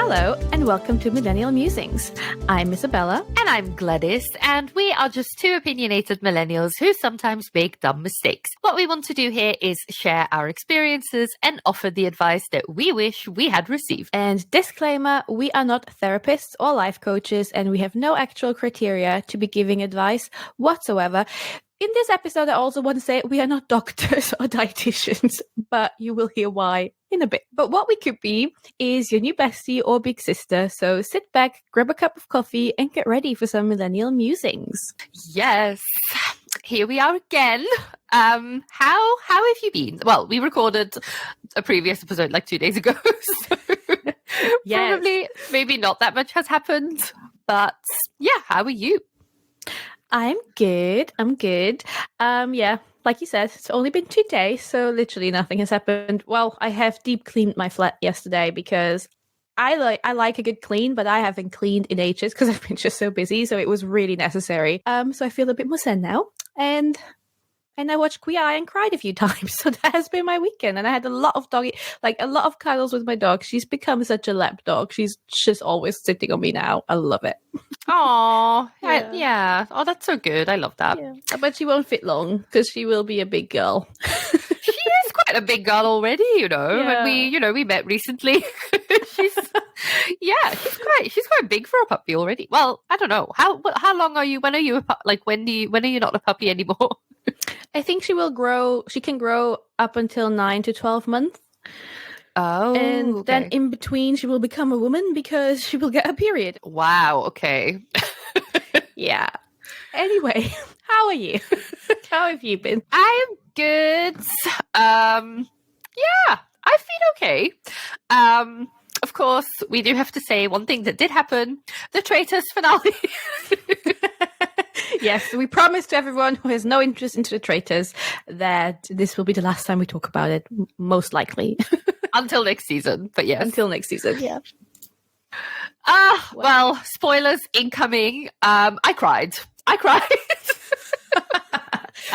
Hello, and welcome to Millennial Musings. I'm Isabella. And I'm Gladys, and we are just two opinionated millennials who sometimes make dumb mistakes. What we want to do here is share our experiences and offer the advice that we wish we had received. And disclaimer, we are not therapists or life coaches, and we have no actual criteria to be giving advice whatsoever. In this episode, I also want to say we are not doctors or dietitians, but you will hear why in a bit. But what we could be is your new bestie or big sister. So sit back, grab a cup of coffee, and get ready for some millennial musings. Yes, here we are again. How have you been? Well, we recorded a previous episode like 2 days ago, so Yes. probably maybe not that much has happened. But yeah, how are you? I'm good. Yeah, like you said, it's only been 2 days, so literally nothing has happened. Well, I have deep cleaned my flat yesterday because I like a good clean, but I haven't cleaned in ages because I've been just so busy, so it was really necessary. So I feel a bit more zen now, and I watched Queer Eye and cried a few times. So that has been my weekend, and I had a lot of cuddles with my dog. She's become such a lap dog. She's just always sitting on me now. I love it. Oh, Yeah. yeah. Oh, that's so good. I love that. Yeah. But she won't fit long because she will be a big girl. She is quite a big girl already, Yeah. when we met recently. she's quite big for a puppy already. Well, I don't know. How long are you? When are you when are you not a puppy anymore? I think she can grow up until 9 to 12 months. Oh, And then okay. in between she will become a woman because she will get a period. Wow, okay. Yeah. Anyway, how are you? How have you been? I'm good. Yeah, I've been okay. Of course, we do have to say one thing that did happen: the Traitors finale. Yes, we promised to everyone who has no interest into the Traitors that this will be the last time we talk about it, most likely. Until next season, but yes. Until next season, yeah. Well, spoilers incoming. I cried. Out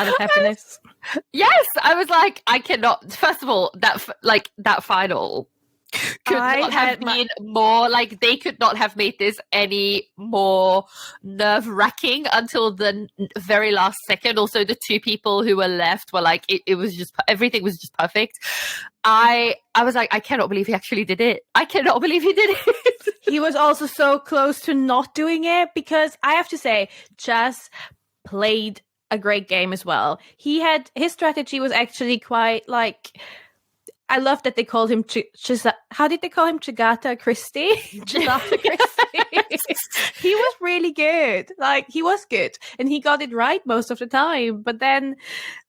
of happiness. Yes, I was like, I cannot. First of all, that final could not have been more like, they could not have made this any more nerve-wracking until the very last second. Also, the two people who were left were like, it was just, everything was just perfect. I was like, I cannot believe he actually did it. I cannot believe he did it. He was also so close to not doing it because I have to say, Chas played a great game as well. His strategy was actually quite like, I love that they called him how did they call him? Chagata Christie? Chagata Christie. He was really good. Like, he was good. And he got it right most of the time. But then,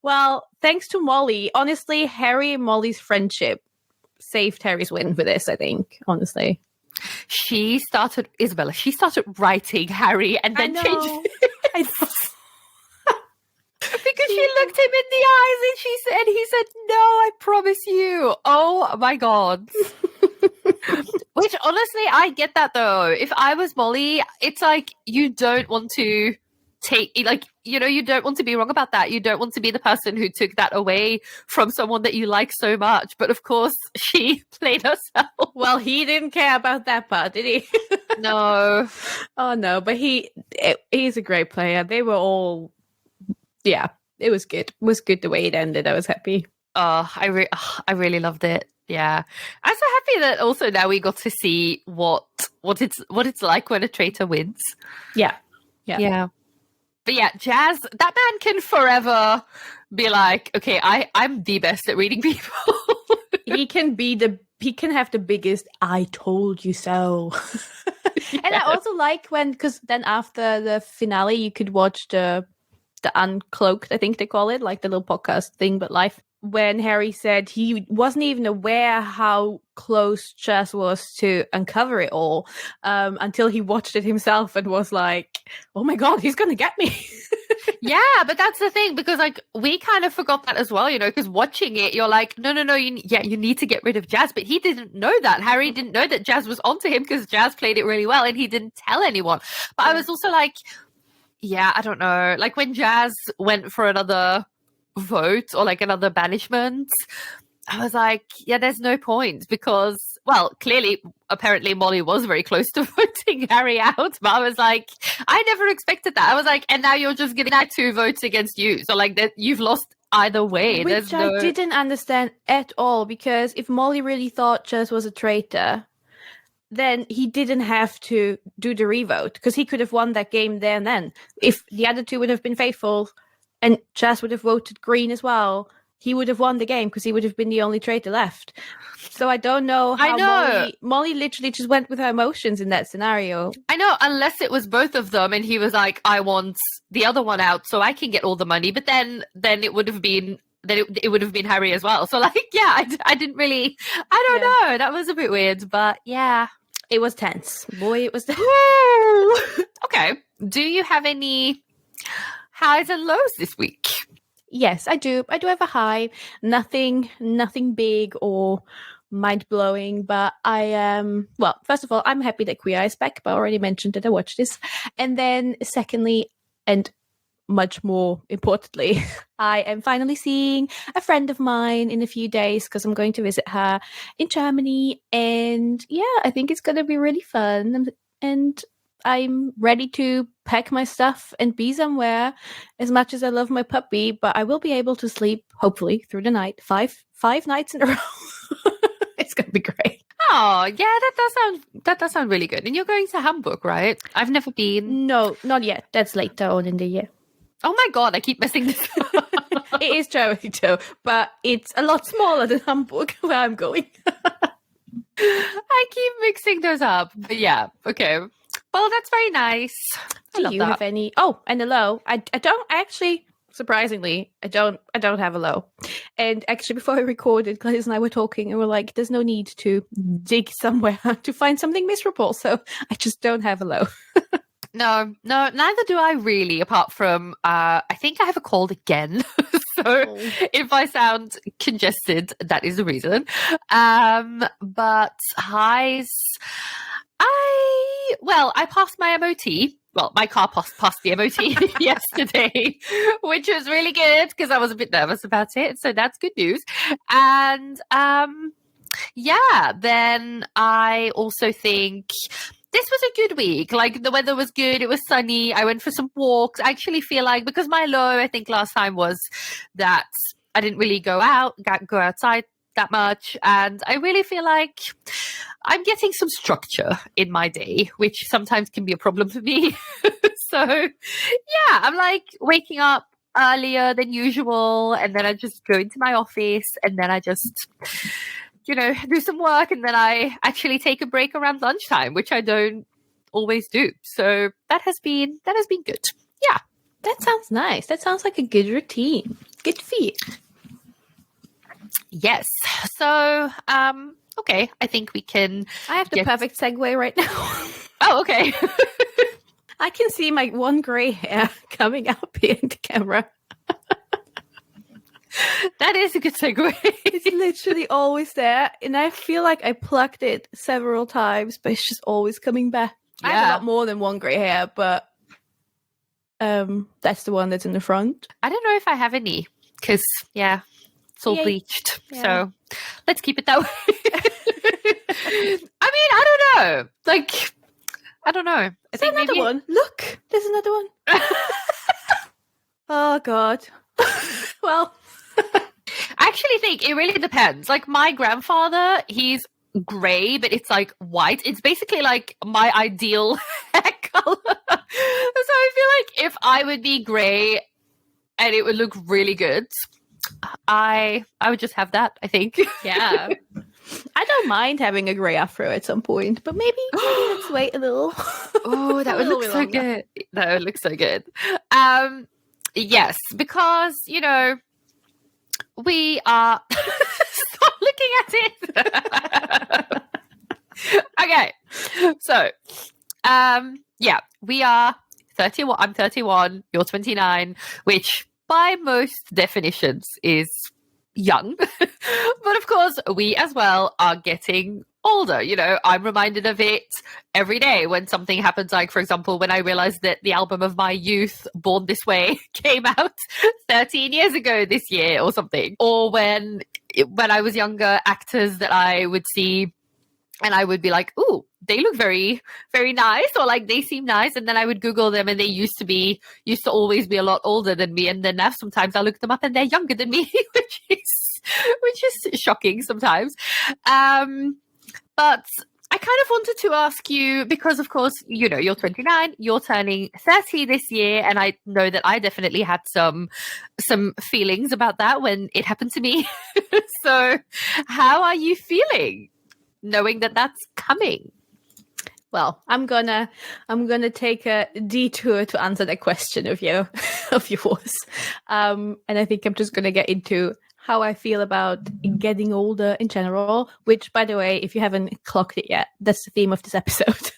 well, thanks to Molly, honestly, Harry and Molly's friendship saved Harry's win for this, I think, honestly. Isabella, she started writing Harry and then changed I know. because she looked him in the eyes and he said, "No, I promise you." Oh my God. Which honestly, I get that though. If I was Molly, it's like, you don't want to you don't want to be wrong about that. You don't want to be the person who took that away from someone that you like so much. But of course, she played herself. Well, he didn't care about that part, did he? No. Oh no, but he's a great player. They were all, yeah, it was good. It was good the way it ended. I was happy. Oh, I really loved it. Yeah, I'm so happy that also now we got to see what it's like when a traitor wins. Yeah. But yeah, Jazz, that man can forever be like, okay, I'm the best at reading people. He can have the biggest "I told you so." And I also like because then after the finale, you could watch the Uncloaked, I think they call it, like the little podcast thing, but live. When Harry said he wasn't even aware how close Chas was to uncover it all until he watched it himself and was like, oh my God, he's going to get me. Yeah, but that's the thing, because like we kind of forgot that as well, because watching it, you're like, no, you need to get rid of Jazz. But he didn't know that. Harry didn't know that Jazz was onto him because Jazz played it really well and he didn't tell anyone. But I was also like, yeah, I don't know. Like when Jazz went for another vote or like another banishment, I was like, yeah, there's no point, because well, clearly, apparently Molly was very close to voting Harry out, but I was like, I never expected that. I was like, and now you're just getting that 2 votes against you. So like that, you've lost either way. Which I didn't understand at all, because if Molly really thought Chess was a traitor, then he didn't have to do the revote, because he could have won that game there and then. If the other 2 would have been faithful and Chess would have voted green as well, he would have won the game because he would have been the only traitor left. So I don't know how Molly literally just went with her emotions in that scenario. I know, unless it was both of them and he was like, I want the other one out so I can get all the money. But then it would have been it would have been Harry as well. So like, yeah, I didn't really, I don't know. That was a bit weird, but yeah. It was tense. Boy, it was tense. Okay. Do you have any highs and lows this week? Yes, I do. I do have a high. Nothing big or mind-blowing, but I am, well, first of all, I'm happy that Queer Eye is back, but I already mentioned that I watched this. And then secondly, and much more importantly, I am finally seeing a friend of mine in a few days because I'm going to visit her in Germany. And yeah, I think it's going to be really fun. And I'm ready to pack my stuff and be somewhere, as much as I love my puppy, but I will be able to sleep, hopefully, through the night. Five nights in a row. It's going to be great. Oh, yeah, that does sound really good. And you're going to Hamburg, right? I've never been. No, not yet. That's later on in the year. Oh my God, I keep messing this up. It is Germany too, but it's a lot smaller than Hamburg, where I'm going. I keep mixing those up. But yeah, okay. Well, that's very nice. Do you have any? Oh, and a low. I don't actually. Surprisingly, I don't have a low. And actually, before I recorded, Gladys and I were talking, and we're like, "There's no need to dig somewhere to find something miserable." So I just don't have a low. No, neither do I really. Apart from, I think I have a cold again. So if I sound congested, that is the reason. But highs. I passed my MOT. Well, my car passed the MOT yesterday, which was really good because I was a bit nervous about it. So that's good news. And then I also think this was a good week. Like, the weather was good. It was sunny. I went for some walks. I actually feel like, because my low, I think last time, was that I didn't really go outside that much. And I really feel like I'm getting some structure in my day, which sometimes can be a problem for me. So yeah, I'm like waking up earlier than usual, and then I just go into my office, and then I just, do some work, and then I actually take a break around lunchtime, which I don't always do. So that has been good. Yeah. That sounds nice. That sounds like a good routine. Good for you. Yes. So, okay, I think we can. I have the perfect segue right now. Oh, okay. I can see my one grey hair coming up here in the camera. That is a good segue. It's literally always there, and I feel like I plucked it several times, but it's just always coming back. Yeah. I have a lot more than one grey hair, but that's the one that's in the front. I don't know if I have any, because it's all bleached. Yeah. So let's keep it that way. I mean, I don't know. Like, I don't know. I think another one. Look, there's another one. Oh God. Well, I actually think it really depends. Like, my grandfather, he's grey, but it's like white. It's basically like my ideal hair color. So I feel like if I would be grey and it would look really good, I would just have that, I think. Yeah. I don't mind having a grey afro at some point, but maybe let's wait a little. Oh, that would look so good. That would look so good. Yes, because, we are... Stop looking at it! Okay, so, we are 31. I'm 31, you're 29, which by most definitions is young. But of course, we as well are getting older. I'm reminded of it every day when something happens. Like, for example, when I realized that the album of my youth, Born This Way, came out 13 years ago this year or something. Or when I was younger, actors that I would see and I would be like, ooh, they look very, very nice, or like they seem nice. And then I would Google them, and they used to always be a lot older than me. And then now sometimes I look them up and they're younger than me, which is shocking sometimes. But I kind of wanted to ask you, because of course, you know, you're 29, you're turning 30 this year. And I know that I definitely had some feelings about that when it happened to me. So how are you feeling, knowing that that's coming? Well, I'm gonna take a detour to answer that question of yours, and I think I'm just gonna get into how I feel about getting older in general. Which, by the way, if you haven't clocked it yet, that's the theme of this episode.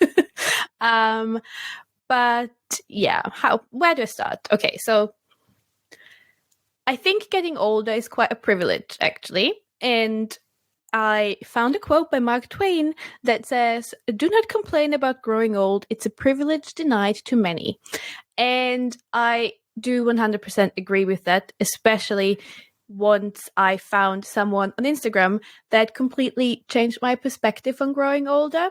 But yeah, where do I start? Okay, so I think getting older is quite a privilege, actually, and I found a quote by Mark Twain that says, "Do not complain about growing old. It's a privilege denied to many." And I do 100% agree with that, especially once I found someone on Instagram that completely changed my perspective on growing older.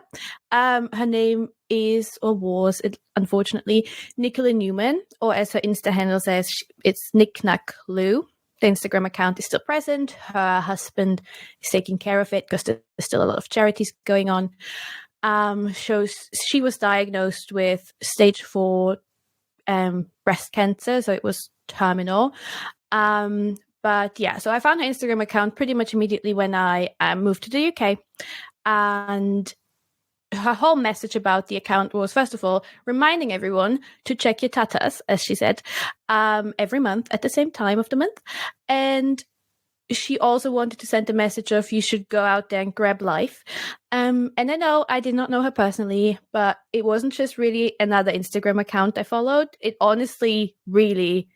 Her name is, or was, unfortunately, Nicola Newman, or as her Insta handle says, it's Nick Nack Lou. The Instagram account is still present. Her husband is taking care of it because there's still a lot of charities going on. Shows she was diagnosed with stage 4 breast cancer, so it was terminal. But yeah, so I found her Instagram account pretty much immediately when I moved to the UK. And her whole message about the account was, first of all, reminding everyone to check your tatas, as she said, every month at the same time of the month. And she also wanted to send a message of you should go out there and grab life. And I know I did not know her personally, but it wasn't just really another Instagram account I followed. It honestly really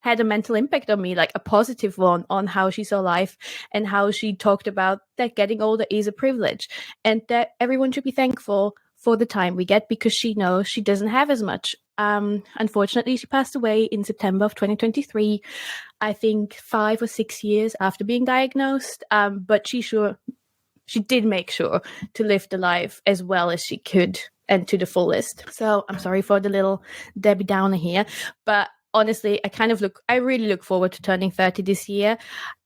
had a mental impact on me, like a positive one, on how she saw life and how she talked about that getting older is a privilege and that everyone should be thankful for the time we get because she knows she doesn't have as much. Unfortunately, she passed away in September of 2023, I think 5 or 6 years after being diagnosed. But she did make sure to live the life as well as she could and to the fullest. So I'm sorry for the little Debbie Downer here, but honestly, I really look forward to turning 30 this year.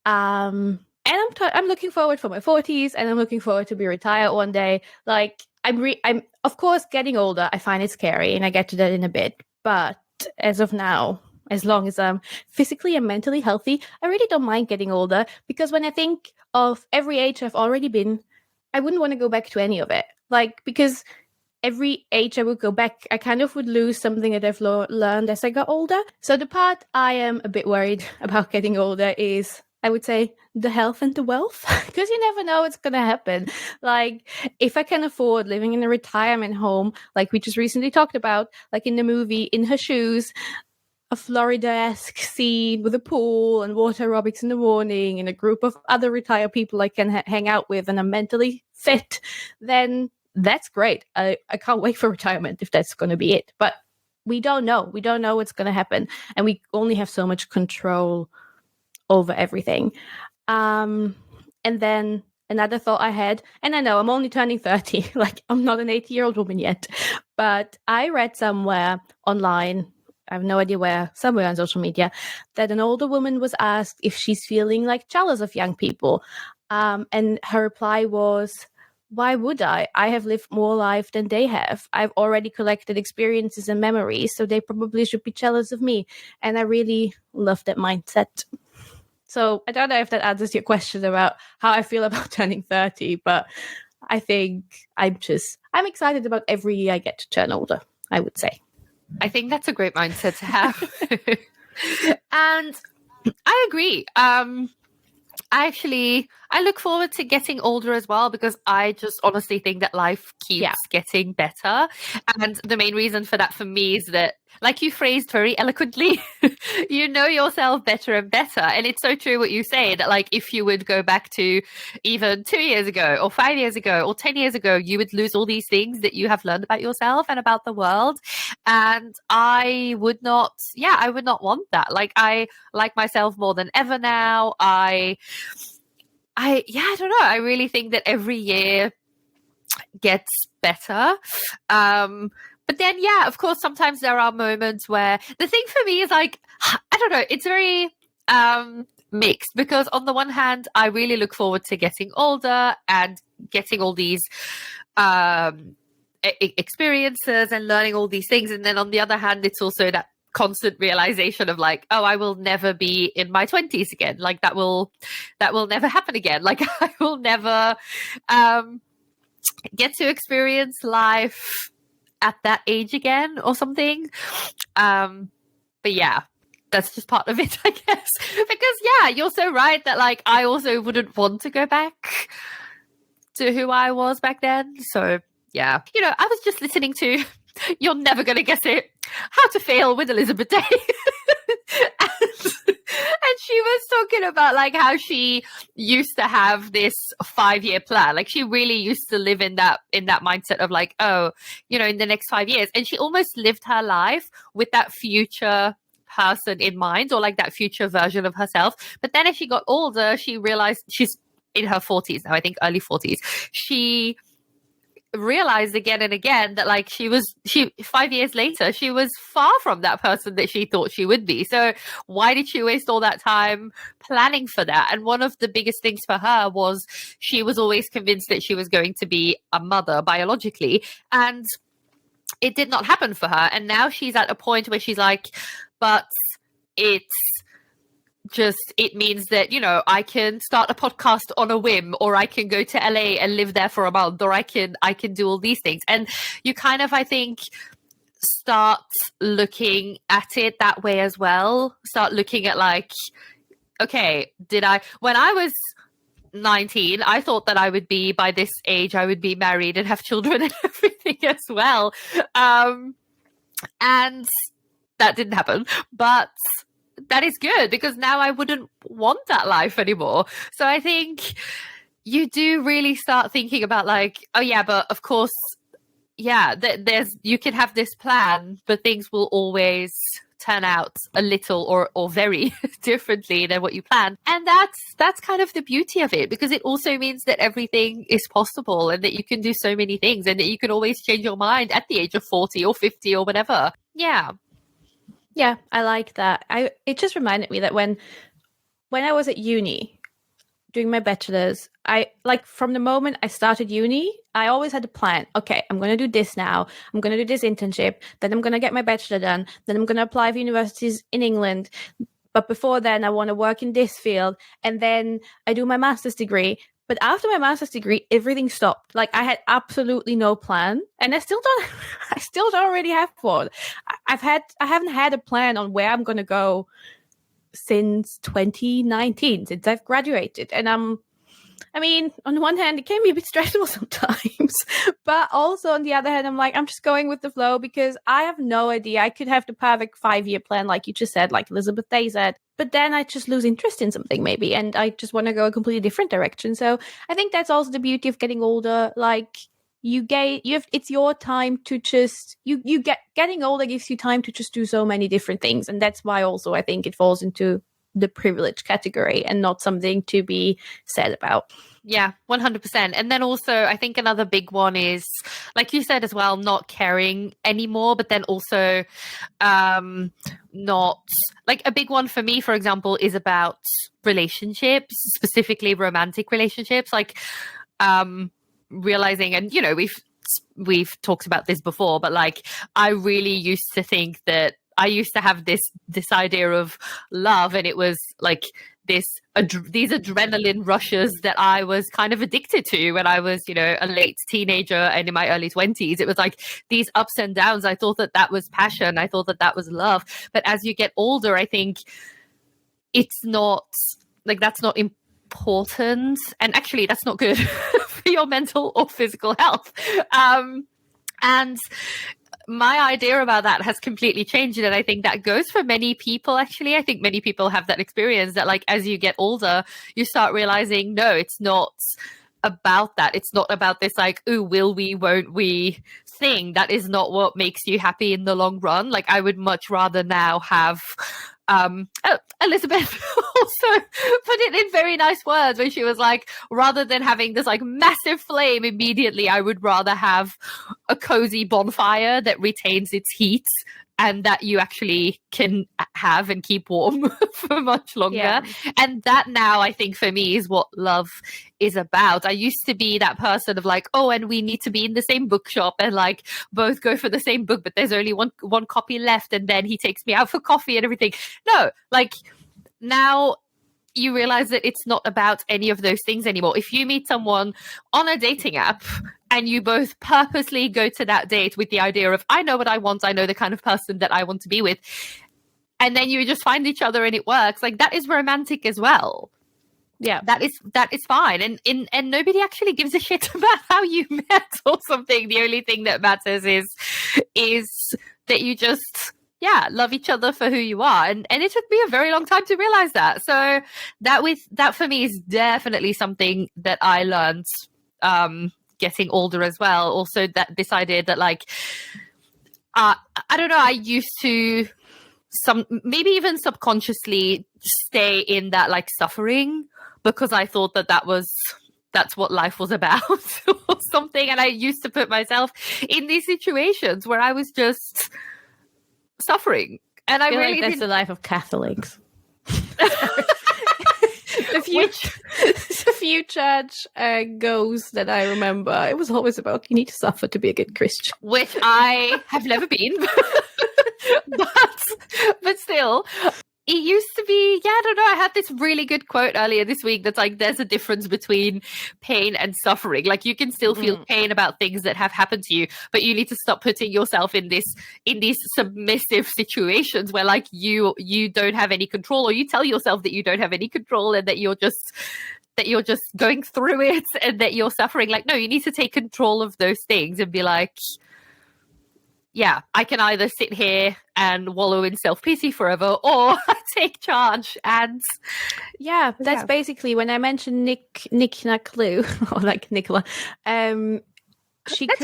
And I'm looking forward for my 40s, and I'm looking forward to be retired one day. Like I'm of course getting older. I find it scary, and I get to that in a bit. But as of now, as long as I'm physically and mentally healthy, I really don't mind getting older, because when I think of every age I've already been, I wouldn't want to go back to any of it. Like, because every age I would go back, I kind of would lose something that I've learned as I got older. So the part I am a bit worried about getting older is, I would say, the health and the wealth, because you never know what's going to happen. Like, if I can afford living in a retirement home, like we just recently talked about, like in the movie In Her Shoes, a Florida-esque scene with a pool and water aerobics in the morning and a group of other retired people I can hang out with and I'm mentally fit, then that's great. I can't wait for retirement if that's going to be it. But we don't know. We don't know what's going to happen. And we only have so much control over everything. And then another thought I had, and I know I'm only turning 30, like I'm not an 80-year-old woman yet, but I read somewhere online, I have no idea where, somewhere on social media, that an older woman was asked if she's feeling like jealous of young people. And her reply was, why would I? I have lived more life than they have. I've already collected experiences and memories, so they probably should be jealous of me. And I really love that mindset. So I don't know if that answers your question about how I feel about turning 30, but I think I'm excited about every year I get to turn older, I would say. I think that's a great mindset to have. And I agree. I look forward to getting older as well, because I just honestly think that life keeps getting better. And the main reason for that for me is that, like you phrased very eloquently, you know yourself better and better. And it's so true what you say, that like if you would go back to even 2 years ago or 5 years ago or 10 years ago, you would lose all these things that you have learned about yourself and about the world. And I would not want that. Like, I like myself more than ever now. I don't know. I really think that every year gets better. But then, yeah, of course, sometimes there are moments where the thing for me is like, I don't know, it's very mixed, because on the one hand, I really look forward to getting older and getting all these experiences and learning all these things. And then on the other hand, it's also that constant realization of like, oh, I will never be in my 20s again. Like that will never happen again. Like I will never get to experience life at that age again or something. But yeah, that's just part of it, I guess. Because yeah, you're so right that like I also wouldn't want to go back to who I was back then. So yeah, I was just listening to You're Never Gonna Guess It, How to Fail with Elizabeth Day. And she was talking about like how she used to have this 5-year plan. Like she really used to live in that mindset of like, oh, in the next 5 years. And she almost lived her life with that future person in mind, or like that future version of herself. But then as she got older, she realized, she's in her 40s now, I think early 40s. She realized again and again that like she 5 years later, she was far from that person that she thought she would be. So why did she waste all that time planning for that? And one of the biggest things for her was she was always convinced that she was going to be a mother biologically, and it did not happen for her. And now she's at a point where she's like, but it means that, I can start a podcast on a whim, or I can go to LA and live there for a month, or I can do all these things. And you kind of, I think, start looking at it that way as well. Start looking at like, okay, when I was 19, I thought that I would be, by this age, I would be married and have children and everything as well. And that didn't happen. But that is good, because now I wouldn't want that life anymore. So I think you do really start thinking about like, oh yeah, but of course, yeah, you can have this plan, but things will always turn out a little or very differently than what you planned. And that's kind of the beauty of it, because it also means that everything is possible, and that you can do so many things, and that you can always change your mind at the age of 40 or 50 or whatever. Yeah, I like that. It just reminded me that when I was at uni doing my bachelor's, I like from the moment I started uni, I always had a plan. Okay, I'm going to do this now. I'm going to do this internship. Then I'm going to get my bachelor done. Then I'm going to apply for universities in England. But before then, I want to work in this field. And then I do my master's degree. But after my master's degree, everything stopped. Like I had absolutely no plan, and I still don't really have one. I haven't had a plan on where I'm going to go since 2019, since I've graduated. And I mean, on the one hand, it can be a bit stressful sometimes, but also on the other hand, I'm just going with the flow, because I have no idea. I could have the perfect 5-year plan, like you just said, like Elizabeth Day said, but then I just lose interest in something maybe, and I just want to go a completely different direction. So I think that's also the beauty of getting older. Like it's your time to just, getting older gives you time to just do so many different things. And that's why also I think it falls into the privilege category and not something to be sad about. Yeah, 100%. And then also, I think another big one is, like you said as well, not caring anymore, but then also not, like a big one for me, for example, is about relationships, specifically romantic relationships, like realizing, and, we've talked about this before, but like, I really used to think that I used to have this idea of love, and it was like these adrenaline rushes that I was kind of addicted to when I was, a late teenager and in my early 20s. It was like these ups and downs. I thought that was passion. I thought that was love. But as you get older, I think it's not like, that's not important. And actually, that's not good for your mental or physical health. And my idea about that has completely changed. And I think that goes for many people, actually. I think many people have that experience that, like, as you get older, you start realizing, no, it's not about that. It's not about this, like, ooh, will we, won't we thing. That is not what makes you happy in the long run. Like, I would much rather now have Elizabeth also put it in very nice words when she was like, rather than having this like massive flame immediately, I would rather have a cozy bonfire that retains its heat and that you actually can have and keep warm for much longer. Yeah. And that now, I think, for me, is what love is about. I used to be that person of like, oh, and we need to be in the same bookshop and like both go for the same book, but there's only one copy left, and then he takes me out for coffee and everything. No, like now you realize that it's not about any of those things anymore. If you meet someone on a dating app and you both purposely go to that date with the idea of, I know what I want, I know the kind of person that I want to be with, and then you just find each other and it works, like that is romantic as well. Yeah, that is fine, and nobody actually gives a shit about how you met or something. The only thing that matters is that you just love each other for who you are, and it took me a very long time to realize that. So that for me is definitely something that I learned getting older as well. Also, that this idea that like I don't know, I used to maybe even subconsciously stay in that like suffering because I thought that's what life was about or something, and I used to put myself in these situations where I was just suffering, and I really like that's the life of Catholics. The few church goes that I remember, it was always about you need to suffer to be a good Christian, which I have never been, but still. It used to be, I don't know, I had this really good quote earlier this week that's like, there's a difference between pain and suffering. Like you can still feel pain about things that have happened to you, but you need to stop putting yourself in these submissive situations where like you don't have any control, or you tell yourself that you don't have any control and that you're just going through it and that you're suffering. Like, no, you need to take control of those things and be like, yeah, I can either sit here and wallow in self-pity forever, or take charge. And that's basically when I mentioned Nick Clue, or like Nicola. Let's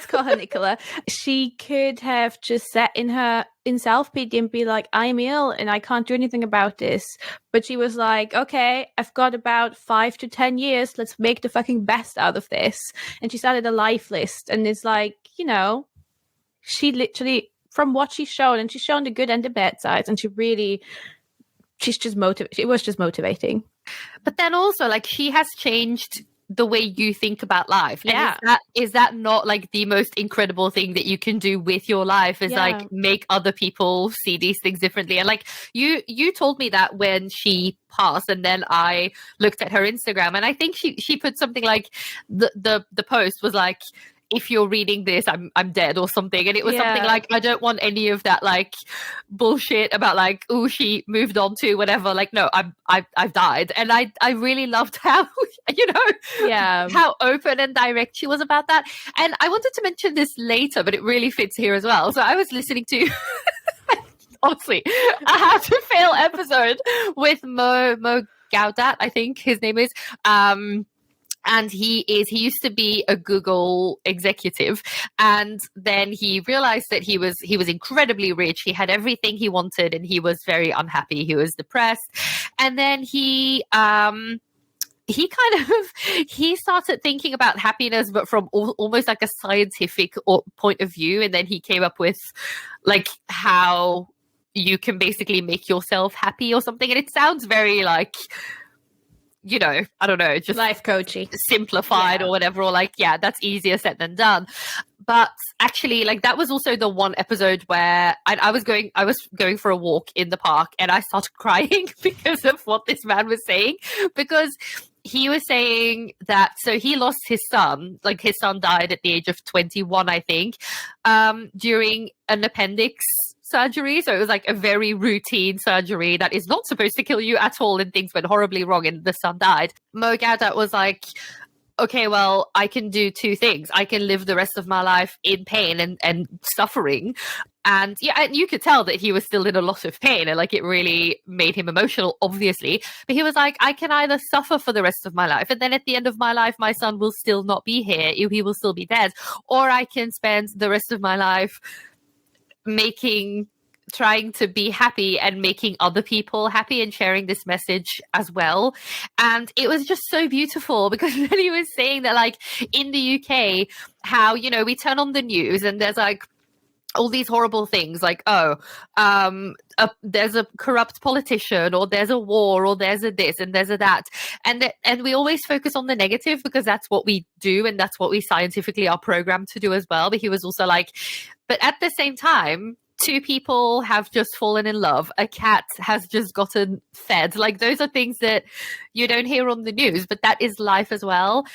call her Nicola. She could have just sat in self-pity and be like, I'm ill and I can't do anything about this. But she was like, okay, I've got about 5 to 10 years. Let's make the fucking best out of this. And she started a life list, and it's like, she literally, from what she's shown, and she's shown the good and the bad sides, and she's just motivated. It was just motivating. But then also, like, she has changed the way you think about life. And is that not like the most incredible thing that you can do with your life, is like make other people see these things differently? And like you told me that when she passed, and then I looked at her Instagram, and I think she put something like the post was like, if you're reading this, I'm dead or something. And it was something like, I don't want any of that like bullshit about like, oh, she moved on to whatever. Like, no, I've died. And I really loved how, how open and direct she was about that. And I wanted to mention this later, but it really fits here as well. So I was listening to honestly a How to Fail episode with Mo Gaudat, I think his name is. And he used to be a Google executive, and then he realized that he was incredibly rich. He had everything he wanted, and he was very unhappy. He was depressed, and then he started thinking about happiness, but from almost like a scientific point of view. And then he came up with like how you can basically make yourself happy or something. And it sounds very like, I don't know, just life coaching, simplified or whatever, or like, that's easier said than done. But actually, like, that was also the one episode where I was going for a walk in the park, and I started crying because of what this man was saying, because he was saying that, so he lost his son, like his son died at the age of 21, I think, during an appendix surgery. So it was like a very routine surgery that is not supposed to kill you at all, and things went horribly wrong and the son died. Mo Gaudat was like, okay, well, I can do two things. I can live the rest of my life in pain and suffering. And and you could tell that he was still in a lot of pain, and like it really made him emotional, obviously. But he was like, I can either suffer for the rest of my life, and then at the end of my life, my son will still not be here. He will still be dead. Or I can spend the rest of my life making trying to be happy and making other people happy and sharing this message as well. And it was just so beautiful because then he was saying that, like, in the UK, how, you know, we turn on the news and there's like all these horrible things like, there's a corrupt politician, or there's a war, or there's a this and there's a that. And we always focus on the negative because that's what we do and that's what we scientifically are programmed to do as well. But he was also like, but at the same time, two people have just fallen in love. A cat has just gotten fed. Like, those are things that you don't hear on the news, but that is life as well.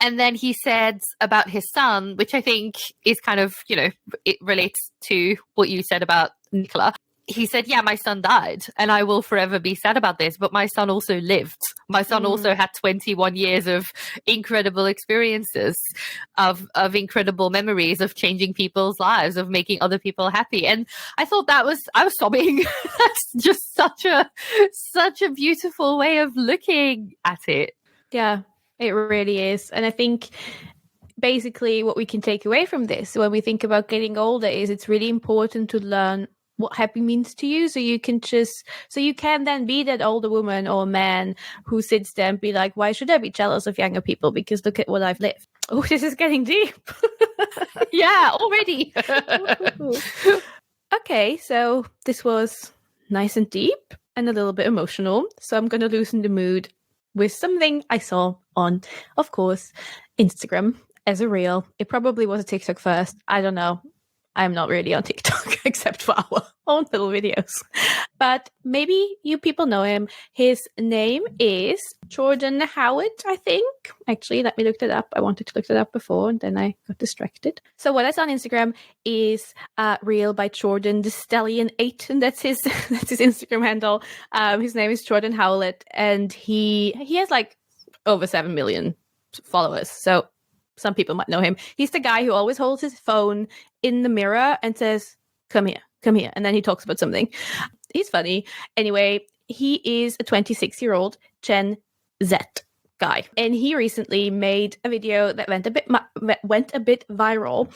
And then he said about his son, which I think is kind of, you know, it relates to what you said about Nicola. He said, yeah, my son died and I will forever be sad about this, but my son also lived. My son also had 21 years of incredible experiences, of incredible memories, of changing people's lives, of making other people happy. And I thought I was sobbing. That's just such a beautiful way of looking at it. Yeah. It really is. And I think basically what we can take away from this when we think about getting older is it's really important to learn what happy means to you, so you can then be that older woman or man who sits there and be like, why should I be jealous of younger people? Because look at what I've lived. Oh, this is getting deep. Yeah, already. Okay, so this was nice and deep and a little bit emotional. So I'm going to loosen the mood with something I saw on, of course, Instagram as a reel. It probably was a TikTok first. I don't know. I'm not really on TikTok except for our own little videos. But maybe you people know him. His name is Jordan Howard, I think. Actually, let me look that up. I wanted to look that up before and then I got distracted. So what I saw on Instagram is a reel by Jordan the Stallion 8, and that's his Instagram handle. His name is Jordan Howlett, and he has like over 7 million followers. So some people might know him. He's the guy who always holds his phone in the mirror and says, come here. And then he talks about something. He's funny. Anyway, he is a 26-year-old Gen Z guy. And he recently made a video that went a bit viral.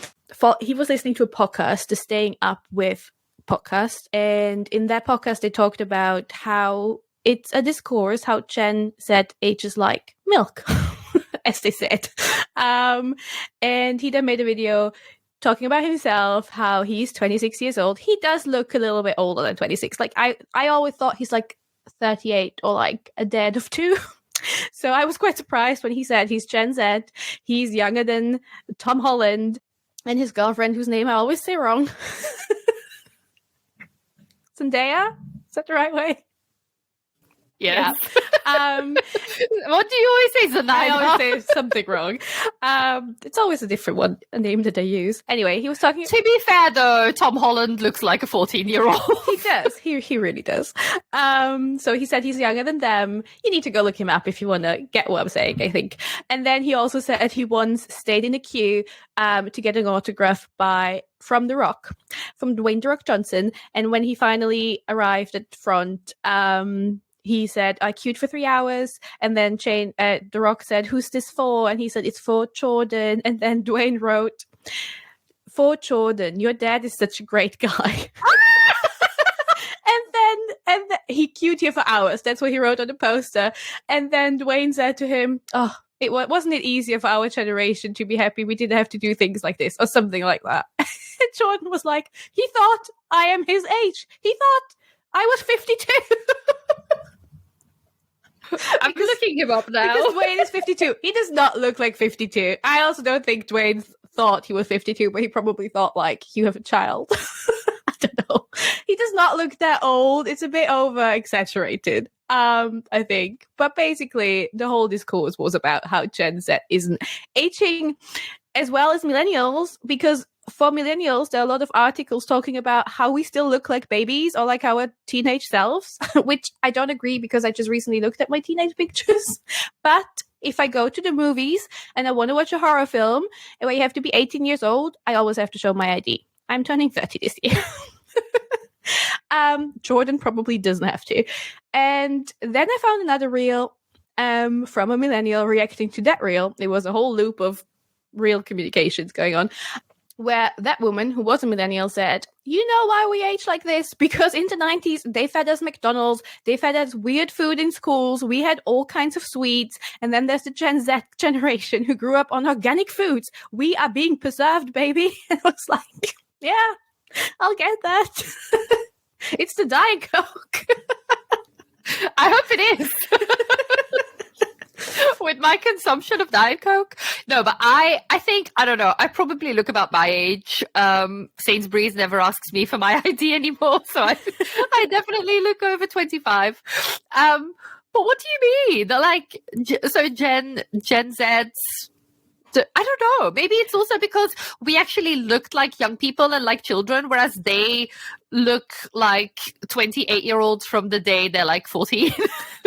He was listening to a podcast, the Staying Up With podcast. And in that podcast, they talked about how it's a discourse, how Gen Z ages like milk. As they said. And he then made a video talking about himself, how he's 26 years old. He does look a little bit older than 26. Like, I always thought he's like 38 or like a dad of two. So I was quite surprised when he said he's Gen Z. He's younger than Tom Holland and his girlfriend, whose name I always say wrong. Zendaya? Is that the right way? Yes. Yeah. What do you always say, Zendaya? I always say something wrong. It's always a different one, a name that I use. Anyway, he was talking... To be fair, though, Tom Holland looks like a 14-year-old. He does. He really does. So he said he's younger than them. You need to go look him up if you want to get what I'm saying, I think. And then he also said he once stayed in a queue to get an autograph from Dwayne "The Rock" Johnson. And when he finally arrived at the front... he said, I queued for 3 hours. And then The Rock said, who's this for? And he said, it's for Jordan. And then Dwayne wrote, for Jordan, your dad is such a great guy. and then he queued here for hours. That's what he wrote on the poster. And then Dwayne said to him, oh, wasn't it easier for our generation to be happy? We didn't have to do things like this or something like that. And Jordan was like, he thought I am his age. He thought I was 52. I'm looking him up now. Because Dwayne is 52. He does not look like 52. I also don't think Dwayne thought he was 52, but he probably thought, like, you have a child. I don't know. He does not look that old. It's a bit over-exaggerated, I think. But basically, the whole discourse was about how Gen Z isn't aging as well as millennials, because for millennials, there are a lot of articles talking about how we still look like babies or like our teenage selves, which I don't agree because I just recently looked at my teenage pictures. But if I go to the movies and I want to watch a horror film where you have to be 18 years old, I always have to show my ID. I'm turning 30 this year. Jordan probably doesn't have to. And then I found another reel from a millennial reacting to that reel. It was a whole loop of real communications going on, where that woman, who was a millennial, said, you know why we age like this? Because in the 90s, they fed us McDonald's, they fed us weird food in schools, we had all kinds of sweets, and then there's the Gen Z generation who grew up on organic foods. We are being preserved, baby. And I was like, yeah, I'll get that. It's the Diet Coke. I hope it is. With my consumption of Diet Coke. No, but I think, I don't know, I probably look about my age. Sainsbury's never asks me for my ID anymore, so I definitely look over 25. But what do you mean? They're like, so Gen Zs, I don't know. Maybe it's also because we actually looked like young people and like children, whereas they look like 28-year-olds from the day they're like 14.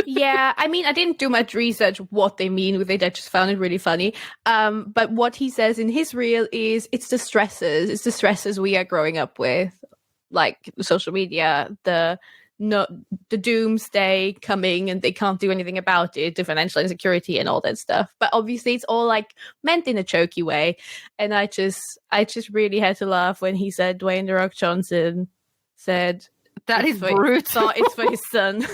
Yeah, I mean, I didn't do much research what they mean with it. I just found it really funny. But what he says in his reel is it's the stresses. It's the stresses we are growing up with, like social media, the doomsday coming and they can't do anything about it, the financial insecurity and all that stuff. But obviously it's all like meant in a jokey way. And I just really had to laugh when he said Dwayne The Rock Johnson said that is brutal. It's for his son.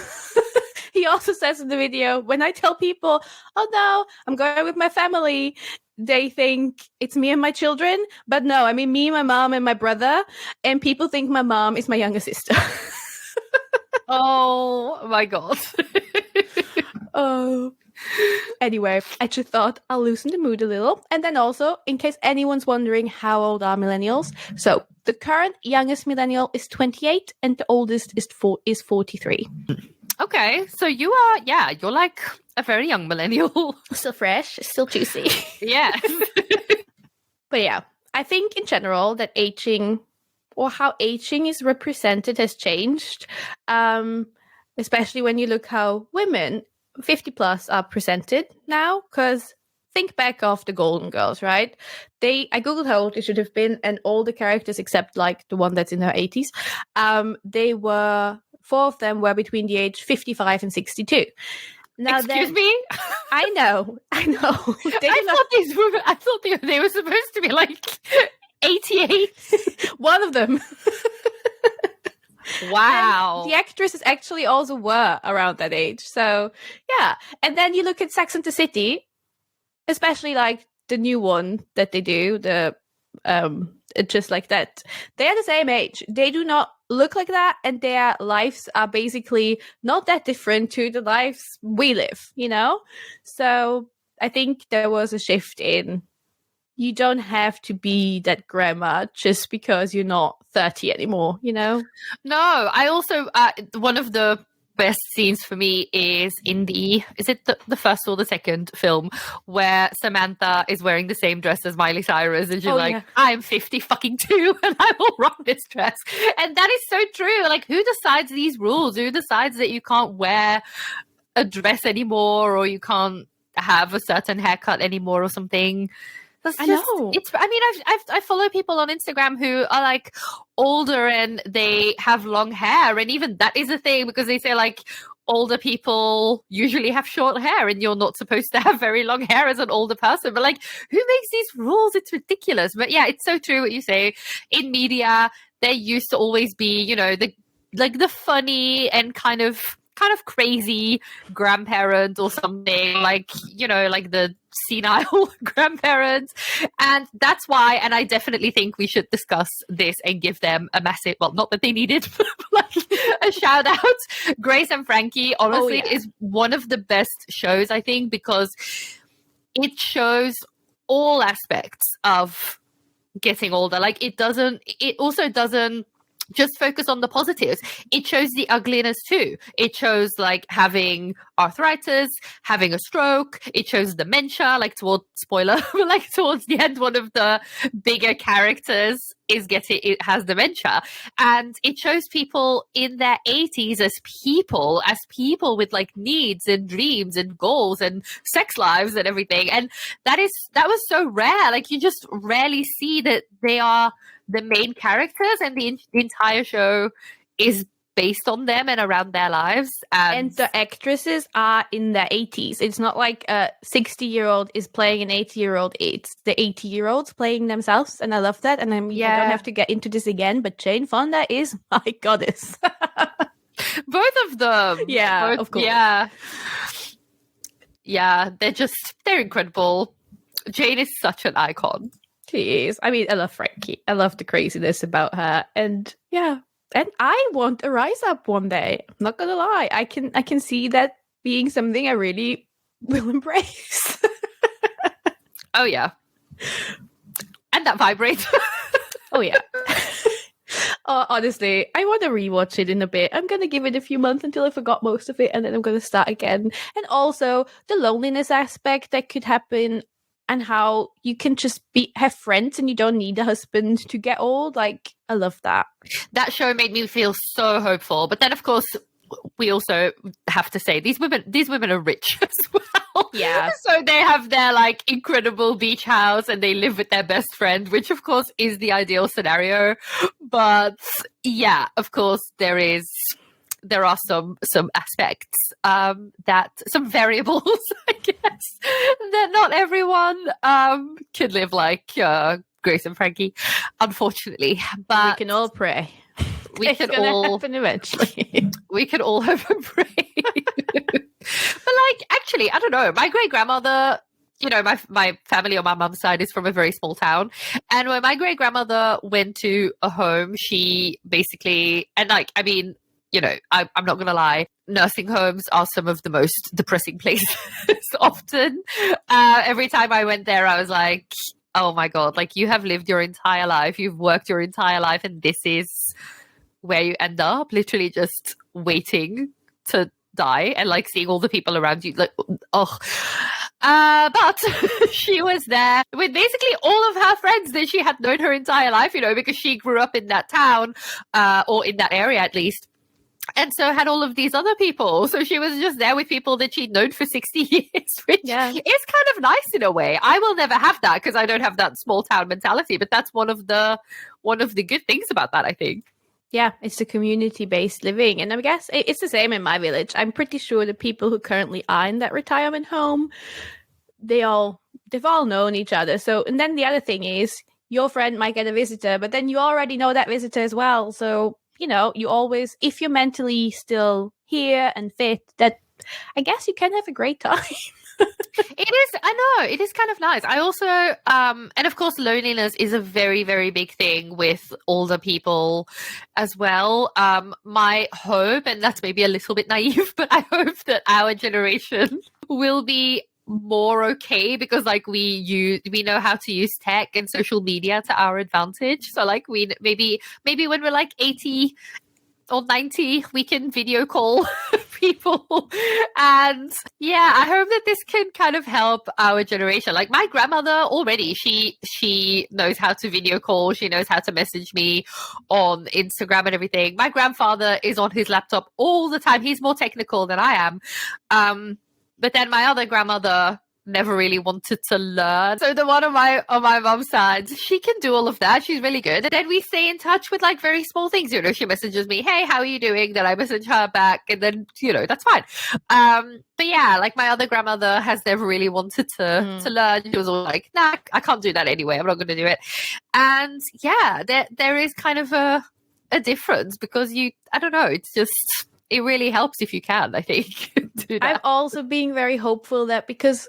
He also says in the video, when I tell people, oh no, I'm going with my family, they think it's me and my children. But no, I mean me, my mom, and my brother. And people think my mom is my younger sister. Oh my God. Oh. Anyway, I just thought I'll loosen the mood a little. And then also, in case anyone's wondering how old are millennials, so the current youngest millennial is 28 and the oldest is 43. Okay, so you're like a very young millennial. Still fresh, still juicy. Yeah. But yeah, I think in general that aging, or how aging is represented, has changed. Especially when you look how women 50 plus are presented now, because think back of the Golden Girls, right? I googled how old they should have been, and all the characters except like the one that's in her 80s, they were, 4 of them were between the age 55 and 62. Now, excuse me? I know. I thought they were supposed to be like 88. One of them. Wow. And the actresses actually also were around that age. So, yeah. And then you look at Sex and the City, especially like the new one that they do, just like that. They're the same age. They do not look like that, and their lives are basically not that different to the lives we live, you know? So I think there was a shift in, you don't have to be that grandma just because you're not 30 anymore, you know? No, I also, one of the best scenes for me is in is it the first or the second film, where Samantha is wearing the same dress as Miley Cyrus, and she's I'm 50 fucking 2 and I will rock this dress. And that is so true. Like, who decides these rules? Who decides that you can't wear a dress anymore, or you can't have a certain haircut anymore or something? I know. I follow people on Instagram who are like older and they have long hair, and even that is a thing, because they say like older people usually have short hair and you're not supposed to have very long hair as an older person. But like, who makes these rules? It's ridiculous. But yeah, it's so true what you say. In media, there used to always be, you know, the funny and kind of crazy grandparent or something, like, you know, like the senile grandparents. And that's why, and I definitely think we should discuss this and give them a massive, well, not that they need it, but like a shout out. Grace and Frankie, honestly, is one of the best shows, I think, because it shows all aspects of getting older. Like, it also doesn't just focus on the positives. It shows the ugliness too. It shows like having arthritis, having a stroke. It shows dementia, like towards the end, one of the bigger characters has dementia. And it shows people in their 80s as people with like needs and dreams and goals and sex lives and everything. And that was so rare. Like, you just rarely see that they are the main characters, and the entire show is based on them and around their lives. And the actresses are in their 80s. It's not like a 60-year-old is playing an 80-year-old. It's the 80-year-olds playing themselves. And I love that. And I mean, I don't have to get into this again, but Jane Fonda is my goddess. Both of them. Yeah, Both, of course. Yeah, they're incredible. Jane is such an icon. She is. I mean, I love Frankie. I love the craziness about her. And yeah. And I want a Rise Up one day. I'm not gonna lie. I can see that being something I really will embrace. Oh yeah. And that vibrates. Oh yeah. Honestly, I want to rewatch it in a bit. I'm going to give it a few months until I forgot most of it, and then I'm going to start again. And also the loneliness aspect that could happen, and how you can just have friends and you don't need a husband to get old. Like, I love that. That show made me feel so hopeful. But then, of course, we also have to say these women are rich as well. Yeah. So they have their like incredible beach house and they live with their best friend, which of course is the ideal scenario. But yeah, of course there are some aspects that some variables, I guess, that not everyone can live like Grace and Frankie, unfortunately. But we can all pray. We can all happen eventually. We can all hope and pray. But like, actually, I don't know. My great grandmother, you know, my family on my mum's side is from a very small town, and when my great grandmother went to a home, she basically, and like, I mean, you know, I'm not gonna lie, nursing homes are some of the most depressing places. Often, every time I went there, I was like, oh my god, like you have lived your entire life, you've worked your entire life, and this is where you end up, literally just waiting to die and like seeing all the people around you, like, oh. But she was there with basically all of her friends that she had known her entire life, you know, because she grew up in that town, or in that area at least. And so had all of these other people. So she was just there with people that she'd known for 60 years, which is kind of nice in a way. I will never have that because I don't have that small town mentality, but that's one of the good things about that, I think. Yeah, it's the community-based living. And I guess it's the same in my village. I'm pretty sure the people who currently are in that retirement home, they've all known each other. So, and then the other thing is your friend might get a visitor, but then you already know that visitor as well. So, you know, you always, if you're mentally still here and fit, that I guess you can have a great time. It is, I know, it is kind of nice. I also, and of course, loneliness is a very, very big thing with older people as well. My hope, and that's maybe a little bit naive, but I hope that our generation will be more okay because like we know how to use tech and social media to our advantage. So like we maybe when we're like 80 or 90, we can video call people. And yeah, I hope that this can kind of help our generation. Like my grandmother already, she knows how to video call. She knows how to message me on Instagram and everything. My grandfather is on his laptop all the time. He's more technical than I am. But then my other grandmother never really wanted to learn. So the one on my mom's side, she can do all of that. She's really good. And then we stay in touch with like very small things. You know, she messages me, hey, how are you doing? Then I message her back, and then, you know, that's fine. But yeah, like my other grandmother has never really wanted to learn. She was all like, nah, I can't do that anyway. I'm not going to do it. And yeah, there is kind of a difference because I don't know, it's just, it really helps if you can, I think. Do that. I'm also being very hopeful that because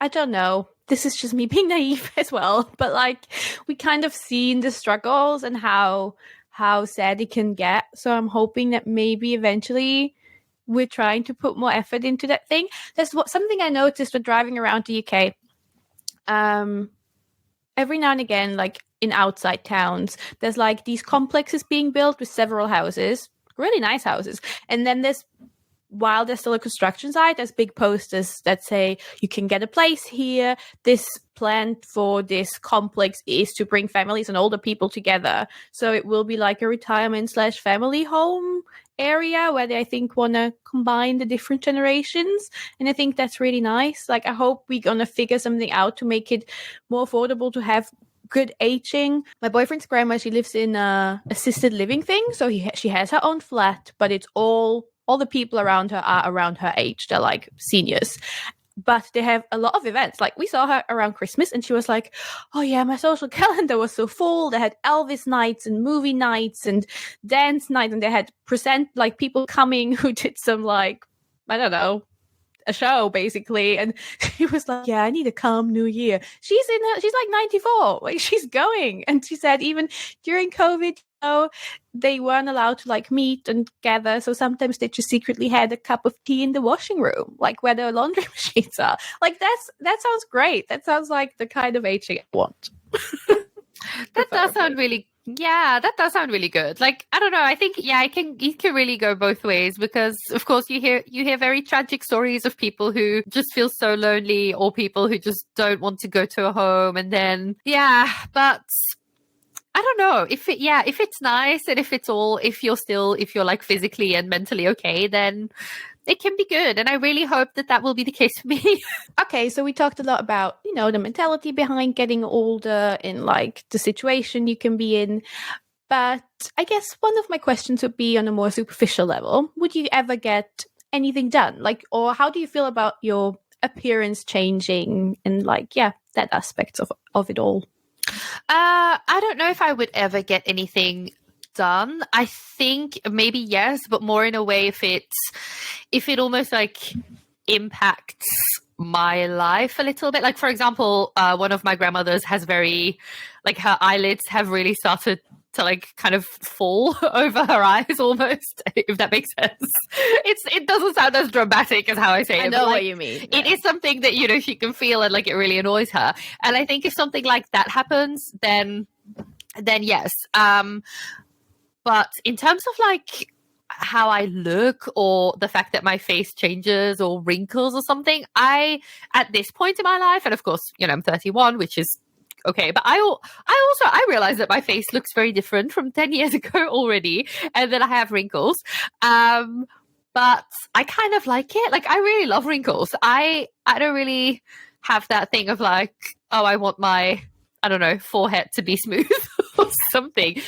I don't know, this is just me being naive as well, but like we kind of seen the struggles and how sad it can get. So I'm hoping that maybe eventually we're trying to put more effort into that thing. There's something I noticed when driving around the UK. Every now and again, like in outside towns, there's like these complexes being built with several houses, really nice houses. And then while there's still a construction site, there's big posters that say you can get a place here. This plan for this complex is to bring families and older people together. So it will be like a retirement/family home area where they, I think, want to combine the different generations. And I think that's really nice. Like, I hope we're going to figure something out to make it more affordable to have good aging. My boyfriend's grandma, she lives in a assisted living thing, so she has her own flat, but it's all the people around her are around her age. They're like seniors. But they have a lot of events. Like we saw her around Christmas and she was like, oh yeah, my social calendar was so full. They had Elvis nights and movie nights and dance nights, and they had like people coming who did some like, I don't know, a show basically. And she was like, yeah, I need a calm new year. She's like 94, like she's going. And she said even during COVID, they weren't allowed to like meet and gather, so sometimes they just secretly had a cup of tea in the washing room, like where the laundry machines are. Like that sounds great. That sounds like the kind of aging I want. That does sound really good. Like, I don't know, I think it can really go both ways, because of course you hear very tragic stories of people who just feel so lonely, or people who just don't want to go to a home, and then but I don't know if it's nice, and if you're like physically and mentally okay, then it can be good. And I really hope that will be the case for me. Okay, so we talked a lot about, the mentality behind getting older and like the situation you can be in. But I guess one of my questions would be on a more superficial level. Would you ever get anything done? Like, or how do you feel about your appearance changing and like, that aspect of it all? I don't know if I would ever get anything done. I think maybe yes, but more in a way if it almost like impacts my life a little bit. Like, for example, one of my grandmothers has very, like, her eyelids have really started to like kind of fall over her eyes almost, if that makes sense. It doesn't sound as dramatic as how I say it. I know what you mean. It is something that, she can feel, and like it really annoys her. And I think if something like that happens, then yes. But in terms of like how I look, or the fact that my face changes or wrinkles or something, at this point in my life, and of course, I'm 31, which is okay, but I realize that my face looks very different from 10 years ago already, and that I have wrinkles. But I kind of like it. Like, I really love wrinkles. I don't really have that thing of like, oh, I want my, I don't know, forehead to be smooth or something.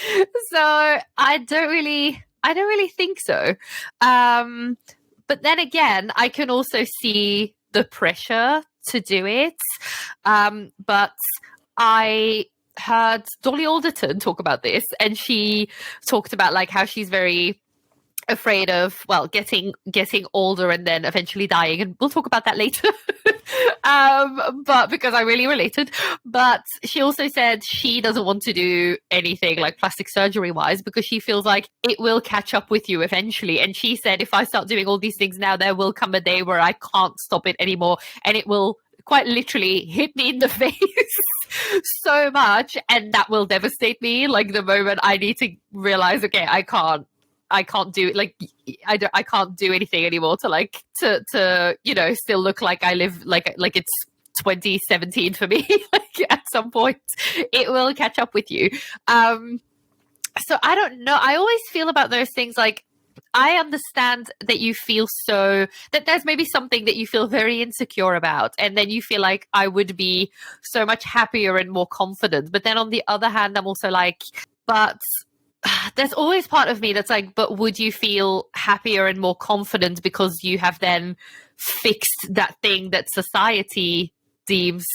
So I don't really think so. But then again, I can also see the pressure to do it. But I heard Dolly Alderton talk about this, and she talked about like how she's very afraid of, well, getting older and then eventually dying, and we'll talk about that later. But because I really related. But she also said she doesn't want to do anything like plastic surgery wise, because she feels like it will catch up with you eventually. And she said, if I start doing all these things now, there will come a day where I can't stop it anymore, and it will quite literally hit me in the face so much, and that will devastate me. Like, the moment I need to realize, okay, I can't do it. Like, I can't do anything anymore to still look like I live like it's 2017 for me. Like, at some point it will catch up with you. So I don't know. I always feel about those things like, I understand that you feel that there's maybe something that you feel very insecure about, and then you feel like I would be so much happier and more confident. But then on the other hand, I'm also like, but there's always part of me that's like, but would you feel happier and more confident because you have then fixed that thing that society deems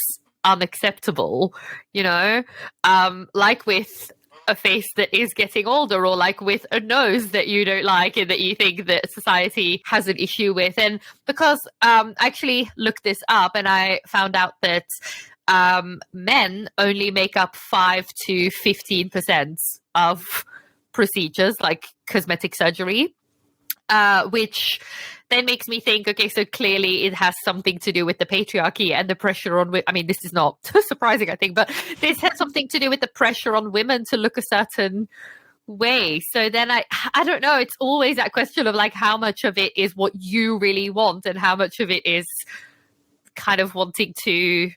unacceptable, like with a face that is getting older, or like with a nose that you don't like and that you think that society has an issue with. And because I actually looked this up, and I found out that men only make up 5 to 15% of procedures like cosmetic surgery, which then makes me think, okay, so clearly it has something to do with the patriarchy and the pressure on I mean, this is not surprising, I think, but this has something to do with the pressure on women to look a certain way. So then I don't know, it's always that question of like, how much of it is what you really want, and how much of it is kind of wanting to,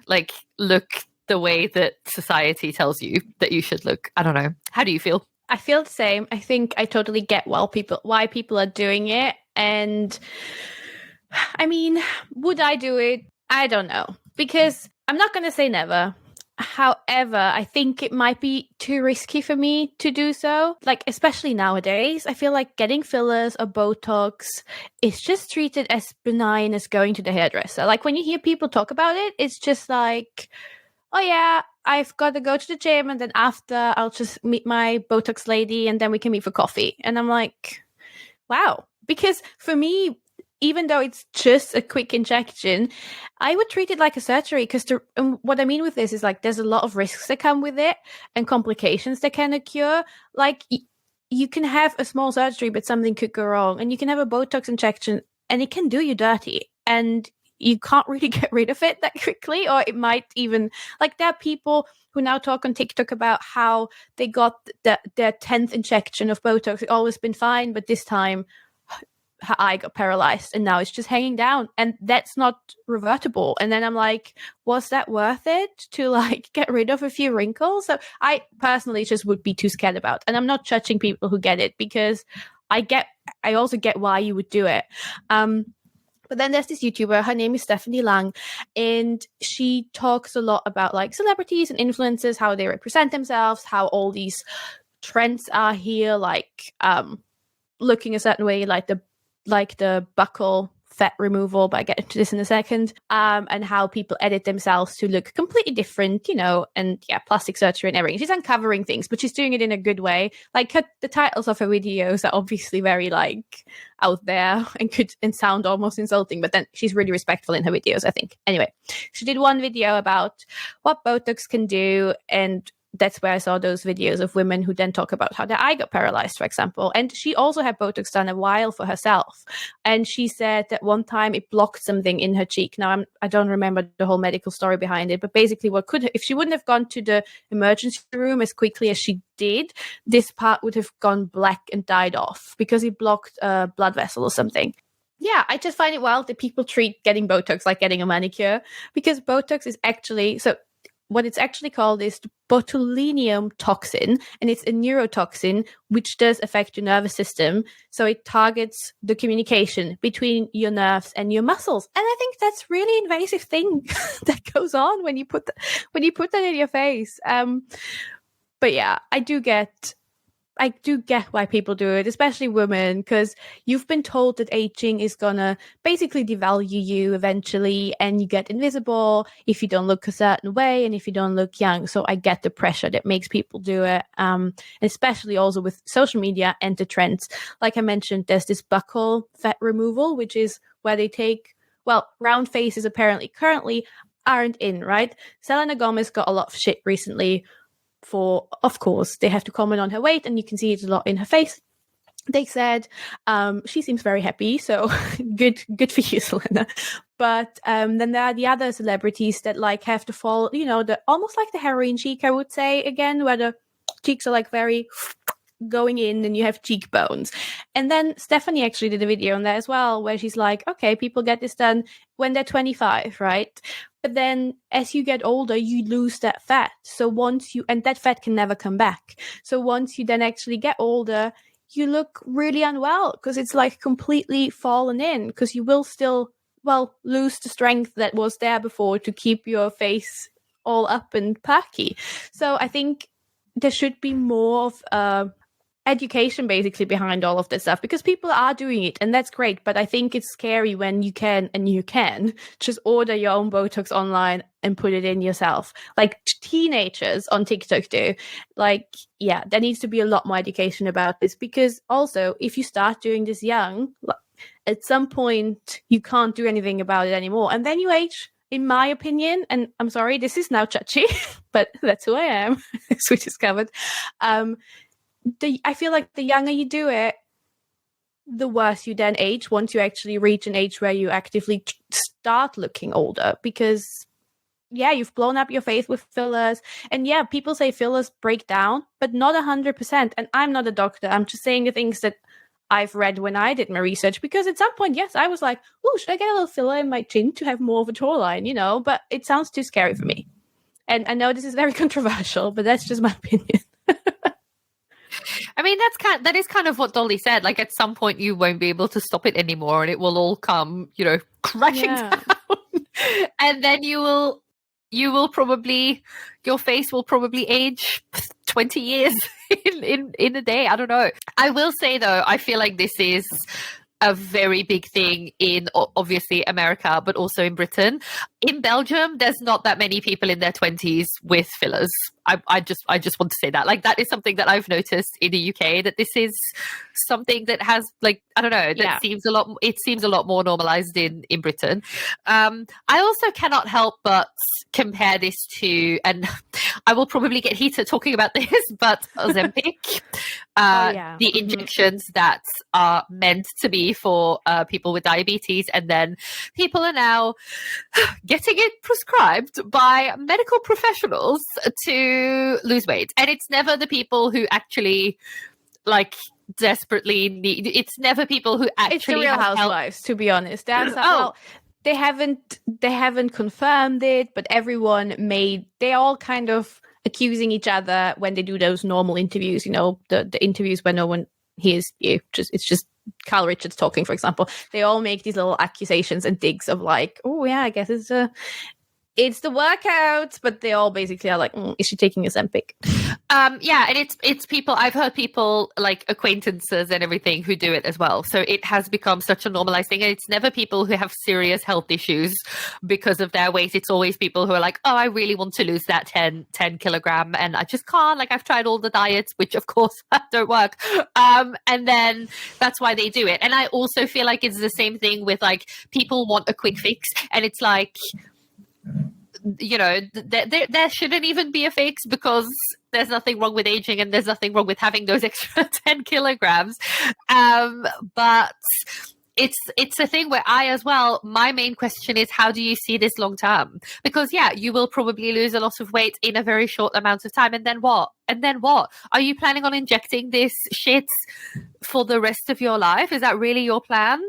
like, look the way that society tells you that you should look. I don't know. How do you feel? I feel the same. I think I totally get why people are doing it. And I mean, would I do it? I don't know. Because I'm not going to say never. However, I think it might be too risky for me to do so. Like, especially nowadays, I feel like getting fillers or Botox is just treated as benign as going to the hairdresser. Like, when you hear people talk about it, it's just like, oh yeah, I've got to go to the gym, and then after I'll just meet my Botox lady, and then we can meet for coffee. And I'm like, wow. Because for me, even though it's just a quick injection, I would treat it like a surgery, because what I mean with this is like there's a lot of risks that come with it and complications that can occur. Like you can have a small surgery, but something could go wrong, and you can have a Botox injection and it can do you dirty, and you can't really get rid of it that quickly, or it might even, like, there are people who now talk on TikTok about how they got their 10th injection of Botox. It's always been fine, but this time her eye got paralyzed and now it's just hanging down, and that's not revertible. And then I'm like, was that worth it to like get rid of a few wrinkles? So I personally just would be too scared about, and I'm not judging people who get it, because I also get why you would do it. But then there's this YouTuber, her name is Stephanie Lang, and she talks a lot about like celebrities and influencers, how they represent themselves, how all these trends are here, like looking a certain way, like the buccal fat removal, but I get into this in a second, and how people edit themselves to look completely different, and yeah, plastic surgery and everything. She's uncovering things, but she's doing it in a good way. Like the titles of her videos are obviously very like out there and sound almost insulting, but then she's really respectful in her videos, I think. Anyway, she did one video about what Botox can do, and that's where I saw those videos of women who then talk about how their eye got paralyzed, for example. And she also had Botox done a while for herself. And she said that one time it blocked something in her cheek. Now, I don't remember the whole medical story behind it, but basically if she wouldn't have gone to the emergency room as quickly as she did, this part would have gone black and died off because it blocked a blood vessel or something. Yeah, I just find it wild that people treat getting Botox like getting a manicure, because Botox is actually, what it's actually called is botulinum toxin, and it's a neurotoxin which does affect your nervous system. So it targets the communication between your nerves and your muscles. And I think that's really invasive thing that goes on when you put that in your face. But yeah, I do get why people do it, especially women, because you've been told that aging is gonna basically devalue you eventually, and you get invisible if you don't look a certain way and if you don't look young. So I get the pressure that makes people do it, especially also with social media and the trends. Like I mentioned, there's this buccal fat removal, which is where they take, round faces apparently currently aren't in, right? Selena Gomez got a lot of shit recently for, of course, they have to comment on her weight, and you can see it a lot in her face. They said she seems very happy, so good for you, Selena. But then there are the other celebrities that like have to fall, the almost like the heroin cheek, I would say, again, where the cheeks are like very going in and you have cheekbones. And then Stephanie actually did a video on that as well, where she's like, okay, people get this done when they're 25, right? But then as you get older, you lose that fat. So and that fat can never come back. So once you then actually get older, you look really unwell, because it's like completely fallen in, because you will still, lose the strength that was there before to keep your face all up and perky. So I think there should be more of education basically behind all of this stuff, because people are doing it, and that's great. But I think it's scary when you can just order your own Botox online and put it in yourself, like teenagers on TikTok do. Like, yeah, there needs to be a lot more education about this, because also if you start doing this young, at some point you can't do anything about it anymore, and then you age, in my opinion. And I'm sorry, this is now judgy, but that's who I am, as we discovered. I feel like the younger you do it, the worse you then age, once you actually reach an age where you actively start looking older, because you've blown up your face with fillers. And people say fillers break down, but not 100%. And I'm not a doctor. I'm just saying the things that I've read when I did my research, because at some point, yes, I was like, oh, should I get a little filler in my chin to have more of a jawline, but it sounds too scary for me. And I know this is very controversial, but that's just my opinion. I mean, that is kind of what Dolly said. Like, at some point you won't be able to stop it anymore, and it will all come, crashing down. And then you will your face will probably age 20 years in a day. I don't know. I will say though, I feel like this is a very big thing in obviously America, but also in Britain. In Belgium, there's not that many people in their 20s with fillers. I just want to say that. Like, that is something that I've noticed in the UK, that this is something that has, like, I don't know, that seems a lot more normalized in Britain. I also cannot help but compare this to, and I will probably get heated talking about this, but Ozempic, the injections that are meant to be for people with diabetes, and then people are now getting it prescribed by medical professionals to lose weight. And it's never the people who actually like desperately need, it's never people who actually, it's the Real Housewives, to be honest. That's well, they haven't confirmed it, but they're all kind of accusing each other when they do those normal interviews, you know, the interviews where no one hears you. It's just Carl Richards talking, for example. They all make these little accusations and digs of like, oh yeah, I guess it's the workouts, but they all basically are like, is she taking Ozempic? Yeah, and it's people, I've heard people like acquaintances and everything who do it as well. So it has become such a normalized thing, and it's never people who have serious health issues because of their weight. It's always people who are like, oh, I really want to lose that 10 kilogram and I just can't. Like, I've tried all the diets, which of course don't work. And then that's why they do it. And I also feel like it's the same thing with like people want a quick fix, and it's like, you know, there shouldn't even be a fix, because there's nothing wrong with aging and there's nothing wrong with having those extra 10 kilograms. But it's a thing where my main question is, how do you see this long term? Because yeah, you will probably lose a lot of weight in a very short amount of time. And then what? Are you planning on injecting this shit for the rest of your life? Is that really your plan?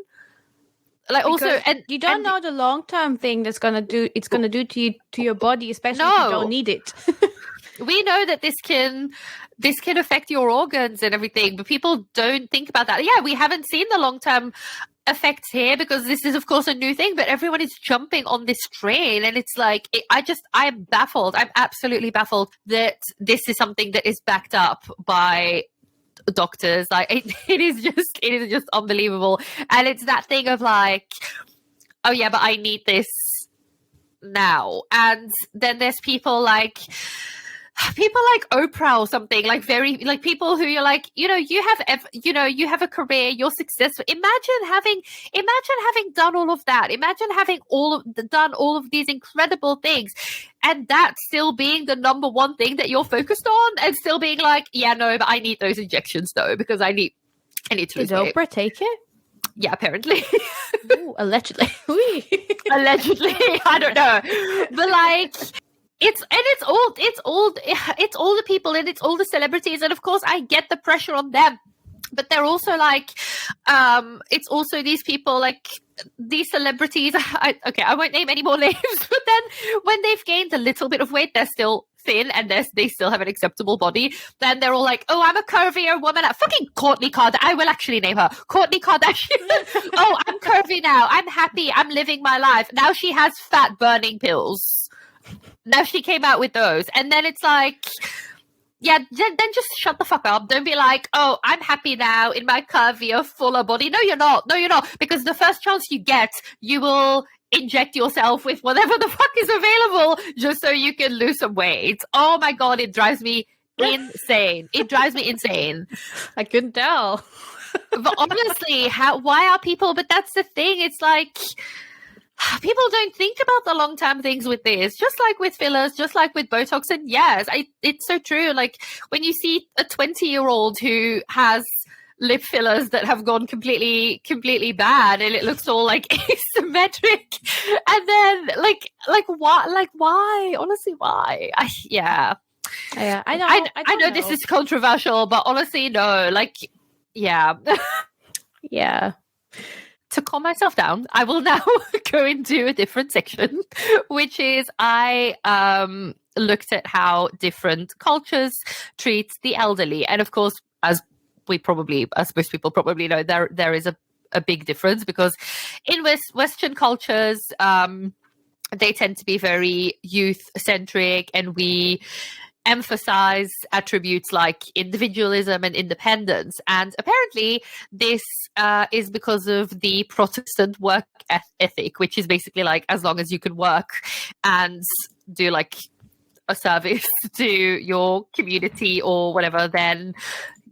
Like, because also, and you don't know the long-term thing it's gonna do to your body, especially if you don't need it. We know that this can affect your organs and everything, but people don't think about that. Yeah, we haven't seen the long-term effects here because this is of course a new thing, but everyone is jumping on this train, and it's like, I'm baffled. I'm absolutely baffled that this is something that is backed up by doctors. Like, it is just unbelievable. And it's that thing of like, oh yeah, but I need this now. And then there's people like Oprah or something, like very, like people who you're like, you know, you have a career, you're successful. Imagine having done all of that. Imagine having done all of these incredible things, and that still being the number one thing that you're focused on, and still being like, yeah, no, but I need those injections though, because I need to lose weight. Did Oprah take it? Yeah, apparently. Ooh, allegedly. Allegedly, I don't know, but like, it's all the people, and it's all the celebrities, and of course I get the pressure on them, but they're also like, it's also these people, like these celebrities. I won't name any more names, but then when they've gained a little bit of weight, they're still thin and they still have an acceptable body. Then they're all like, oh, I'm a curvier woman. Fucking Kourtney Kardashian. I will actually name her Kourtney Kardashian. Oh, I'm curvy now. I'm happy. I'm living my life. Now she has fat burning pills. Now she came out with those. And then it's like, yeah, then just shut the fuck up. Don't be like, oh, I'm happy now in my curvier, fuller body. No, you're not. Because the first chance you get, you will inject yourself with whatever the fuck is available just so you can lose some weight. Oh my God, it drives me insane. I couldn't tell. But honestly, why are people, but that's the thing. It's like, people don't think about the long-term things with this, just like with fillers, just like with Botox. And yes, it's so true. Like when you see a 20-year-old who has lip fillers that have gone completely bad, and it looks all like asymmetric, and then like why? Honestly, why? I know this is controversial, but honestly, no. Like, yeah. Yeah. To calm myself down, I will now go into a different section, which is I looked at how different cultures treat the elderly. And of course, as most people probably know, there is a big difference, because in Western cultures, they tend to be very youth-centric, and we emphasize attributes like individualism and independence. And apparently this is because of the Protestant work ethic, which is basically like, as long as you can work and do like a service to your community or whatever, then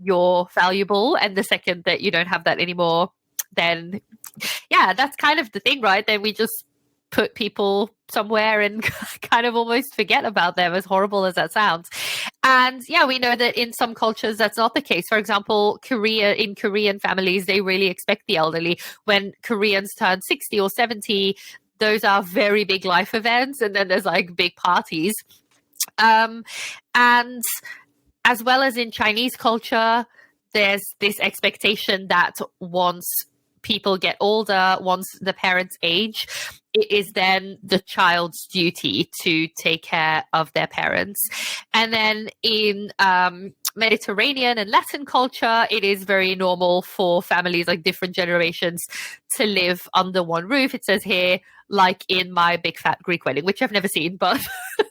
you're valuable. And the second that you don't have that anymore, then yeah, that's kind of the thing, right? Then we just put people somewhere and kind of almost forget about them, as horrible as that sounds. And yeah, we know that in some cultures that's not the case. For example, in Korean families, they really expect the elderly. When Koreans turn 60 or 70, those are very big life events, and then there's like big parties. And as well as in Chinese culture, there's this expectation that once people get older, once the parents age, it is then the child's duty to take care of their parents. And then in Mediterranean and Latin culture, it is very normal for families, like different generations, to live under one roof. It says here, like in My Big Fat Greek Wedding, which I've never seen, but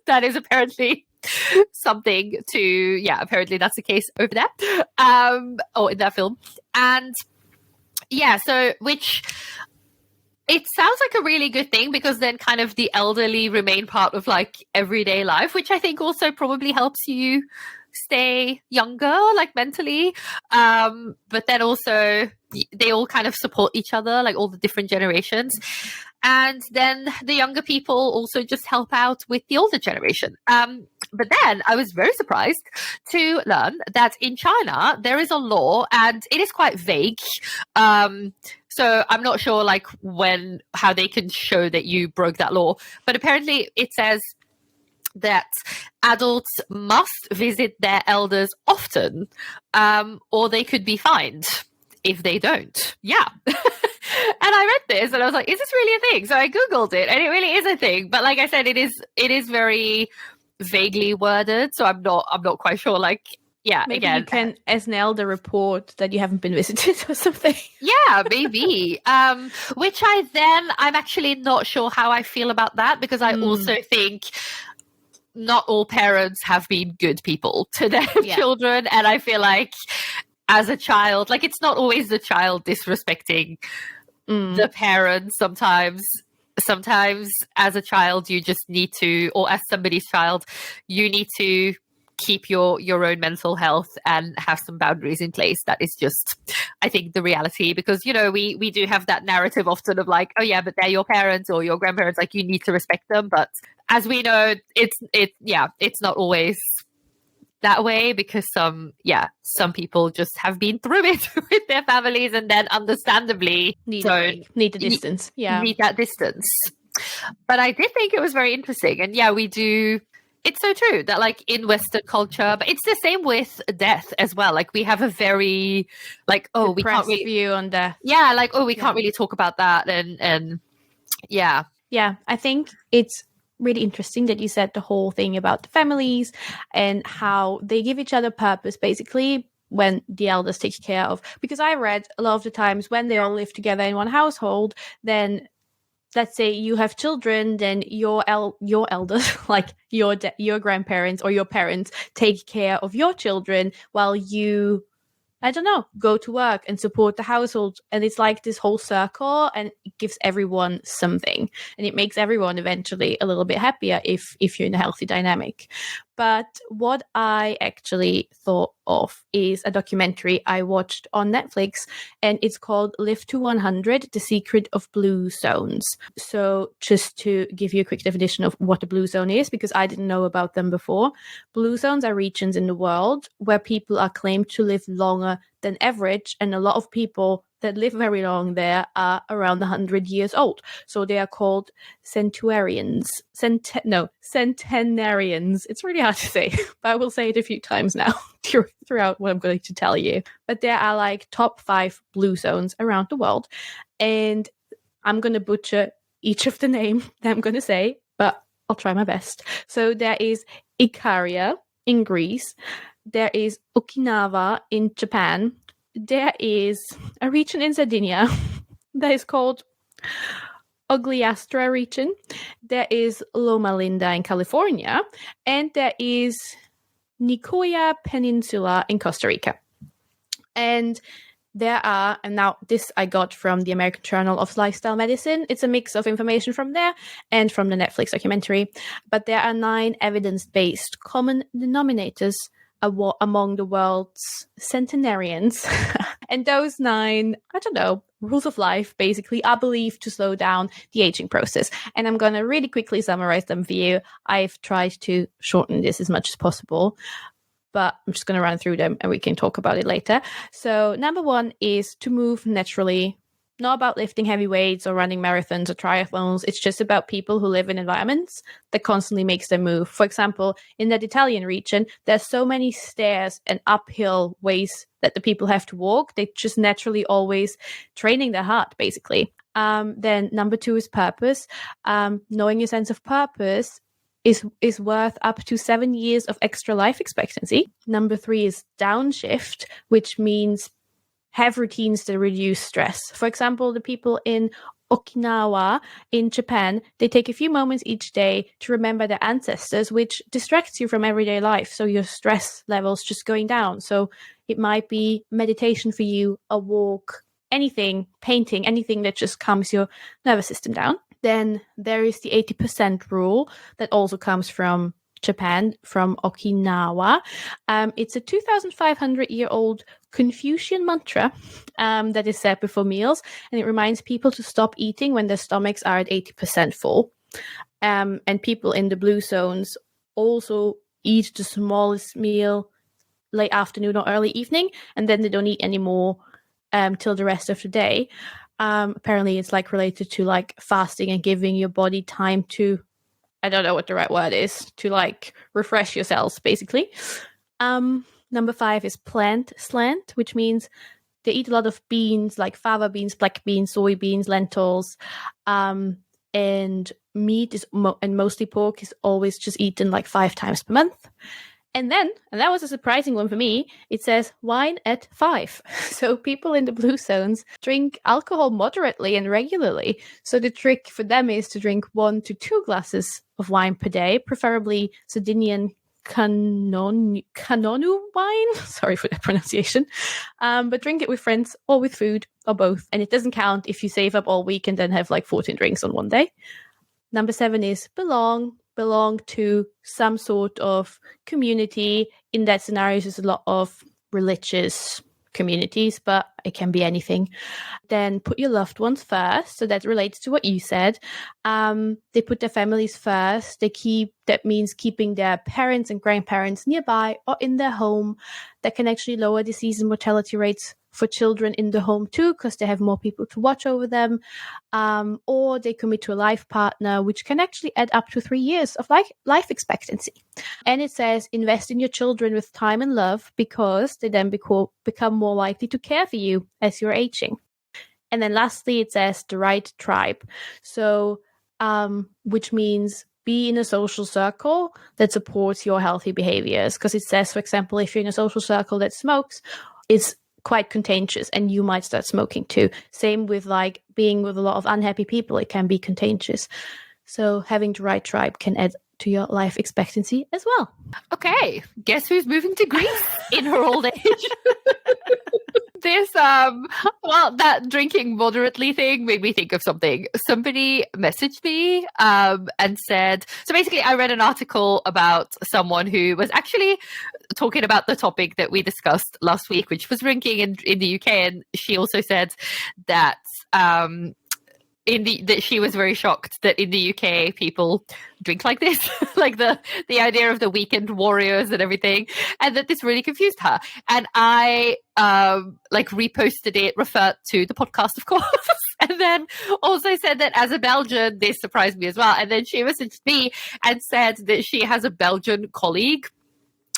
that is apparently something to, yeah, apparently that's the case over there, or in that film. And yeah, so which it sounds like a really good thing, because then kind of the elderly remain part of like everyday life, which I think also probably helps you stay younger, like mentally. But then also they all kind of support each other, like all the different generations. And then the younger people also just help out with the older generation. But then I was very surprised to learn that in China, there is a law, and it is quite vague. So I'm not sure like how they can show that you broke that law. But apparently it says that adults must visit their elders often, or they could be fined if they don't. Yeah. And I read this and I was like, is this really a thing? So I Googled it, and it really is a thing. But like I said, it is very vaguely worded. So I'm not quite sure. Like, yeah, maybe again, you can, as an elder, report that you haven't been visited or something. Yeah, maybe. Which I'm actually not sure how I feel about that, because I also think not all parents have been good people to their children. And I feel like as a child, like it's not always the child disrespecting the parents. Sometimes as a child, you just need to, or as somebody's child, you need to keep your own mental health and have some boundaries in place. That is just, I think, the reality, because, you know, we do have that narrative often of like, oh yeah, but they're your parents or your grandparents, like you need to respect them. But as we know, it's not always that way, because some people just have been through it with their families, and then understandably need the distance. Need that distance. But I did think it was very interesting, and yeah, we do. It's so true that like in Western culture, but it's the same with death as well. Like we have a very like, oh, we can't really view on death. Yeah, like, oh, we can't really talk about that, and yeah. Yeah, I think it's really interesting that you said the whole thing about the families and how they give each other purpose, basically, when the elders take care of. Because I read a lot of the times when they all live together in one household, then let's say you have children, then your elders, like your grandparents or your parents, take care of your children while you, I don't know, go to work and support the household. And it's like this whole circle, and it gives everyone something. And it makes everyone eventually a little bit happier if you're in a healthy dynamic. But what I actually thought of is a documentary I watched on Netflix, and it's called Live to 100, The Secret of Blue Zones. So just to give you a quick definition of what a blue zone is, because I didn't know about them before. Blue zones are regions in the world where people are claimed to live longer than average, and a lot of people that live very long there are around 100 years old. So they are called centenarians. Centenarians. It's really hard to say, but I will say it a few times now throughout what I'm going to tell you. But there are like top 5 blue zones around the world. And I'm going to butcher each of the name that I'm going to say, but I'll try my best. So there is Ikaria in Greece. There is Okinawa in Japan. There is a region in Sardinia that is called Ogliastra region, there is Loma Linda in California, and there is Nicoya Peninsula in Costa Rica. And there are, and now this I got from the American Journal of Lifestyle Medicine. It's a mix of information from there and from the Netflix documentary. But there are 9 evidence-based common denominators among the world's centenarians. And those 9, I don't know, rules of life basically are believed to slow down the aging process. And I'm going to really quickly summarize them for you. I've tried to shorten this as much as possible, but I'm just going to run through them and we can talk about it later. So number 1 is to move naturally. Not about lifting heavy weights or running marathons or triathlons. It's just about people who live in environments that constantly makes them move. For example, in that Italian region, there's so many stairs and uphill ways that the people have to walk. They just naturally always training their heart, basically. Then number 2 is purpose. Knowing your sense of purpose is worth up to 7 years of extra life expectancy. Number 3 is downshift, which means have routines that reduce stress. For example, the people in Okinawa in Japan, they take a few moments each day to remember their ancestors, which distracts you from everyday life. So your stress levels just going down. So it might be meditation for you, a walk, anything, painting, anything that just calms your nervous system down. Then there is the 80% rule that also comes from Japan, from Okinawa. It's a 2,500-year-old Confucian mantra that is said before meals, and it reminds people to stop eating when their stomachs are at 80% full. And people in the blue zones also eat the smallest meal late afternoon or early evening, and then they don't eat anymore till the rest of the day. Apparently, it's like related to like fasting and giving your body time to, I don't know what the right word is, to like refresh your cells, basically. Number 5 is plant slant, which means they eat a lot of beans, like fava beans, black beans, soybeans, lentils, and meat is and mostly pork is always just eaten like 5 times per month. And that was a surprising one for me, it says wine at 5. So people in the blue zones drink alcohol moderately and regularly. So the trick for them is to drink 1 to 2 glasses of wine per day, preferably Sardinian Canonu wine. Sorry for that pronunciation. But drink it with friends or with food or both. And it doesn't count if you save up all week and then have like 14 drinks on one day. Number 7 is belong to some sort of community. In that scenario, there's a lot of religious communities, but it can be anything. Then put your loved ones first. So that relates to what you said. They put their families first. That means keeping their parents and grandparents nearby or in their home. That can actually lower disease and mortality rates for children in the home too, because they have more people to watch over them. Or they commit to a life partner, which can actually add up to 3 years of life expectancy. And it says invest in your children with time and love, because they then become more likely to care for you as you're aging. And then lastly, it says the right tribe. So, which means be in a social circle that supports your healthy behaviors. Because it says, for example, if you're in a social circle that smokes, it's quite contagious and you might start smoking too. Same with like being with a lot of unhappy people, it can be contagious. So having the right tribe can add to your life expectancy as well. Okay, guess who's moving to Greece in her old age? This, that drinking moderately thing made me think of something. Somebody messaged me and said, so basically I read an article about someone who was actually talking about the topic that we discussed last week, which was drinking in the UK. And she also said that that she was very shocked that in the UK people drink like this, like the idea of the weekend warriors and everything, and that this really confused her. And I reposted it, referred to the podcast, of course, and then also said that as a Belgian, this surprised me as well. And then she messaged me and said that she has a Belgian colleague,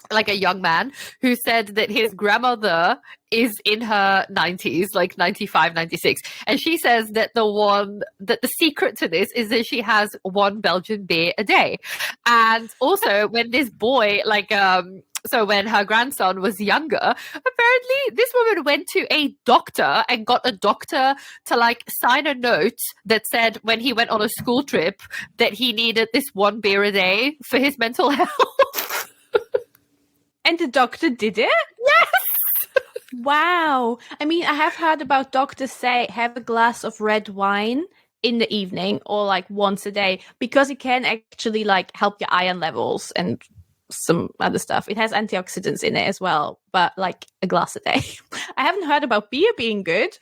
like a young man, who said that his grandmother is in her 90s, like 95, 96. And she says that the secret to this is that she has 1 Belgian beer a day. And also when this boy, so when her grandson was younger, apparently this woman went to a doctor and got a doctor to like sign a note that said when he went on a school trip that he needed this 1 beer a day for his mental health. And the doctor did it? Yes! Wow. I mean, I have heard about doctors say have a glass of red wine in the evening or like once a day because it can actually like help your iron levels and some other stuff. It has antioxidants in it as well, but like a glass a day. I haven't heard about beer being good.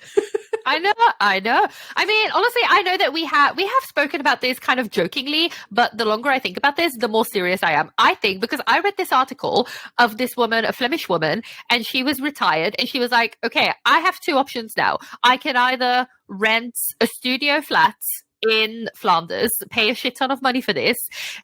I know. I mean, honestly, I know that we have spoken about this kind of jokingly, but the longer I think about this, the more serious I am. I think because I read this article of this woman, a Flemish woman, and she was retired, and she was like, okay, I have 2 options now. I can either rent a studio flat in Flanders, pay a shit ton of money for this,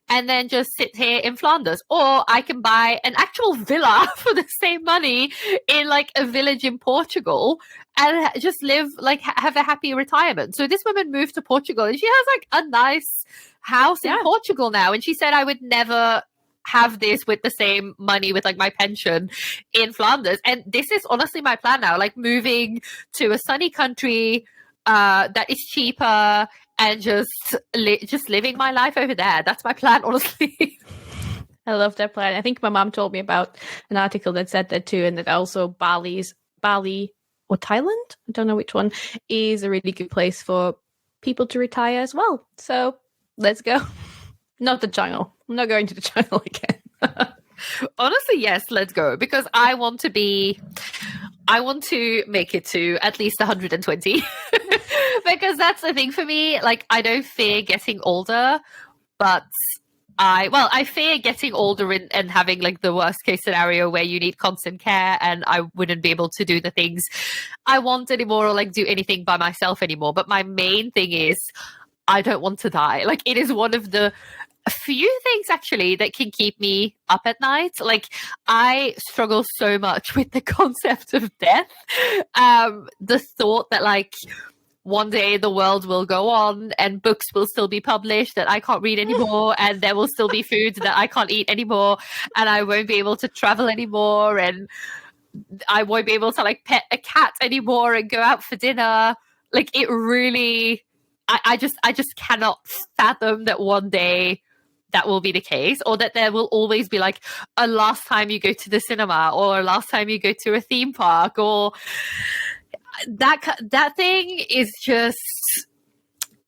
and then just sit here in Flanders. Or I can buy an actual villa for the same money in like a village in Portugal and just live like have a happy retirement. So this woman moved to Portugal and she has like a nice house in Portugal now. And she said, I would never have this with the same money with like my pension in Flanders. And this is honestly my plan now, like moving to a sunny country that is cheaper and just living my life over there. That's my plan, honestly. I love that plan. I think my mom told me about an article that said that too, and that also Bali or Thailand, I don't know which one, is a really good place for people to retire as well. So let's go. Not the jungle. I'm not going to the jungle again. Honestly, yes, let's go. Because I want to make it to at least 120. Because that's the thing for me. Like, I don't fear getting older, but I fear getting older and having like the worst case scenario where you need constant care and I wouldn't be able to do the things I want anymore or like do anything by myself anymore. But my main thing is I don't want to die. Like, it is one of the few things actually that can keep me up at night. Like, I struggle so much with the concept of death. The thought that like one day the world will go on and books will still be published that I can't read anymore and there will still be foods that I can't eat anymore and I won't be able to travel anymore and I won't be able to like pet a cat anymore and go out for dinner. Like, it really, I just cannot fathom that one day that will be the case, or that there will always be like a last time you go to the cinema or a last time you go to a theme park, or that thing is just,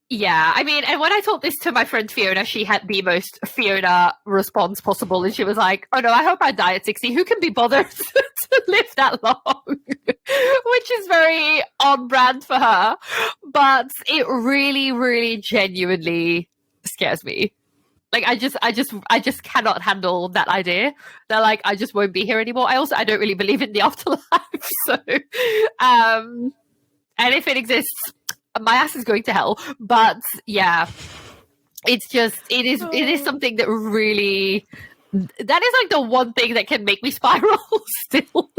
yeah. I mean, and when I told this to my friend Fiona, she had the most Fiona response possible, and she was like, oh no, I hope I die at 60. Who can be bothered to live that long? Which is very on brand for her, but it really, really genuinely scares me. Like, I just cannot handle that idea that like I just won't be here anymore. I don't really believe in the afterlife. So, and if it exists, my ass is going to hell. But yeah, it is something that really, that is like the one thing that can make me spiral still.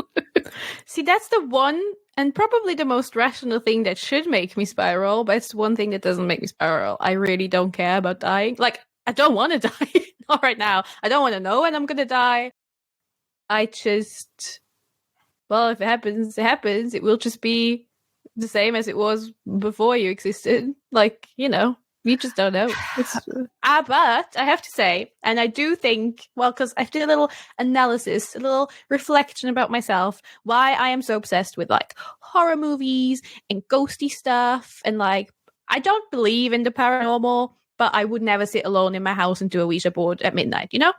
See, that's the one and probably the most rational thing that should make me spiral, but it's one thing that doesn't make me spiral. I really don't care about dying. Like, I don't want to die. Not right now. I don't want to know when I'm going to die. I just, well, if it happens, it happens. It will just be the same as it was before you existed. Like, you know, you just don't know. But I have to say, and I do think, well, because I did a little analysis, a little reflection about myself, why I am so obsessed with like horror movies and ghosty stuff. And like, I don't believe in the paranormal, but I would never sit alone in my house and do a Ouija board at midnight, you know?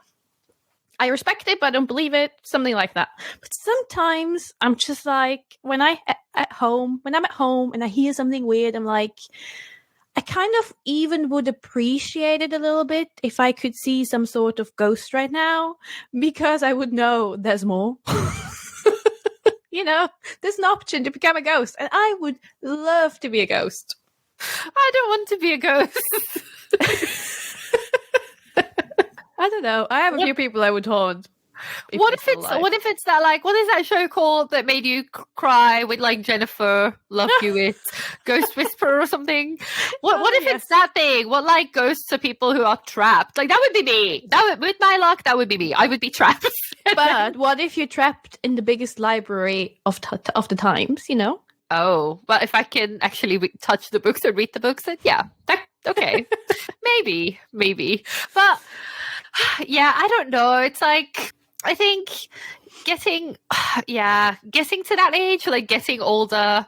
I respect it, but I don't believe it. Something like that. But sometimes I'm just like, when I'm at home and I hear something weird, I'm like, I kind of even would appreciate it a little bit if I could see some sort of ghost right now, because I would know there's more. You know, there's an option to become a ghost, and I would love to be a ghost. I don't want to be a ghost. I don't know. I have a few people I would haunt. What if it's that, like, what is that show called that made you cry with, like, Jennifer Love Hewitt, Ghost Whisperer or something? What if it's that thing? What, like, goes to people who are trapped? Like, that would be me. With my luck, that would be me. I would be trapped. But what if you're trapped in the biggest library of the times? You know. Oh, but if I can actually touch the books and read the books, then okay, maybe. But yeah, I don't know. It's like, I think getting to that age, like getting older,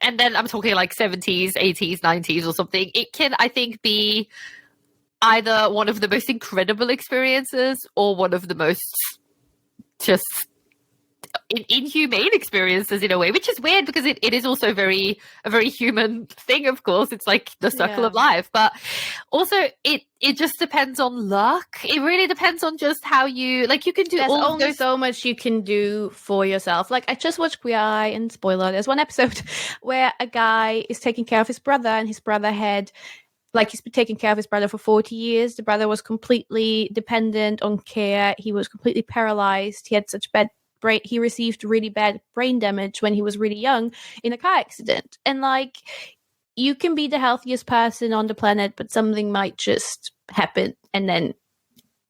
and then I'm talking like 70s, 80s, 90s or something, it can, I think, be either one of the most incredible experiences or one of the most just inhumane experiences in a way, which is weird because it is also a very human thing. Of course, it's like the circle of life, but also it just depends on luck. It really depends on just how you, like, you can do. There's only so much you can do for yourself. Like, I just watched Queer Eye, and spoiler, there's one episode where a guy is taking care of his brother, and his brother had, like, he's been taking care of his brother for 40 years. The brother was completely dependent on care. He was completely paralyzed. He had such bad brain. He received really bad brain damage when he was really young in a car accident. And, like, you can be the healthiest person on the planet, but something might just happen. And then,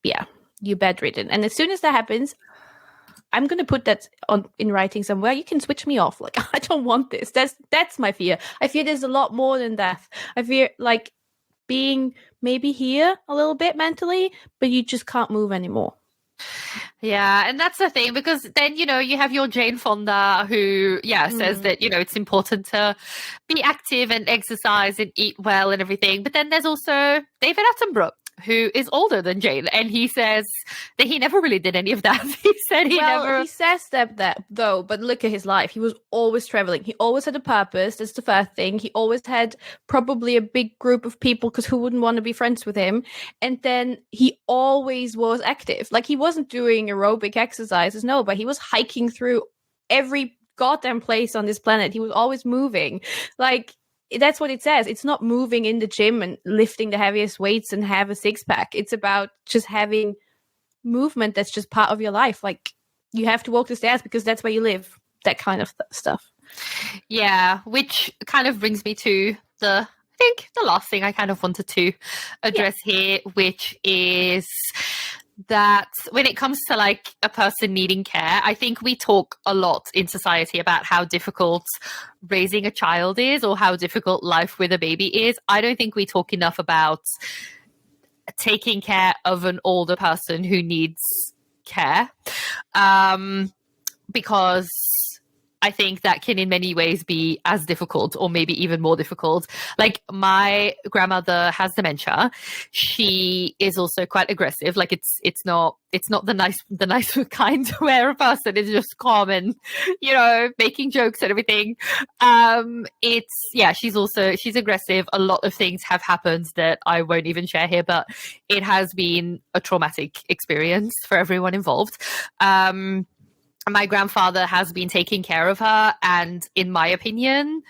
yeah, you're bedridden. And as soon as that happens, I'm going to put that in writing somewhere. You can switch me off. Like, I don't want this. That's my fear. I fear there's a lot more than death. I fear, like, being maybe here a little bit mentally, but you just can't move anymore. Yeah, and that's the thing, because then, you know, you have your Jane Fonda who, says that, you know, it's important to be active and exercise and eat well and everything. But then there's also David Attenborough, who is older than Jane, and he says that he never really did any of that. He said he says that though, but look at his life. He was always traveling. He always had a purpose. That's the first thing. He always had probably a big group of people, because who wouldn't want to be friends with him? And then he always was active. Like, he wasn't doing aerobic exercises, no, but he was hiking through every goddamn place on this planet. He was always moving. Like, that's what it says. It's not moving in the gym and lifting the heaviest weights and have a six-pack. It's about just having movement that's just part of your life. Like, you have to walk the stairs because that's where you live. That kind of stuff. Yeah, which kind of brings me to the last thing I kind of wanted to address here, which is that when it comes to, like, a person needing care, I think we talk a lot in society about how difficult raising a child is, or how difficult life with a baby is. I don't think we talk enough about taking care of an older person who needs care, because I think that can in many ways be as difficult, or maybe even more difficult. Like, my grandmother has dementia. She is also quite aggressive. Like, it's not the nice kind where a person is just calm and, you know, making jokes and everything. She's aggressive. A lot of things have happened that I won't even share here, but it has been a traumatic experience for everyone involved. My grandfather has been taking care of her, and in my opinion,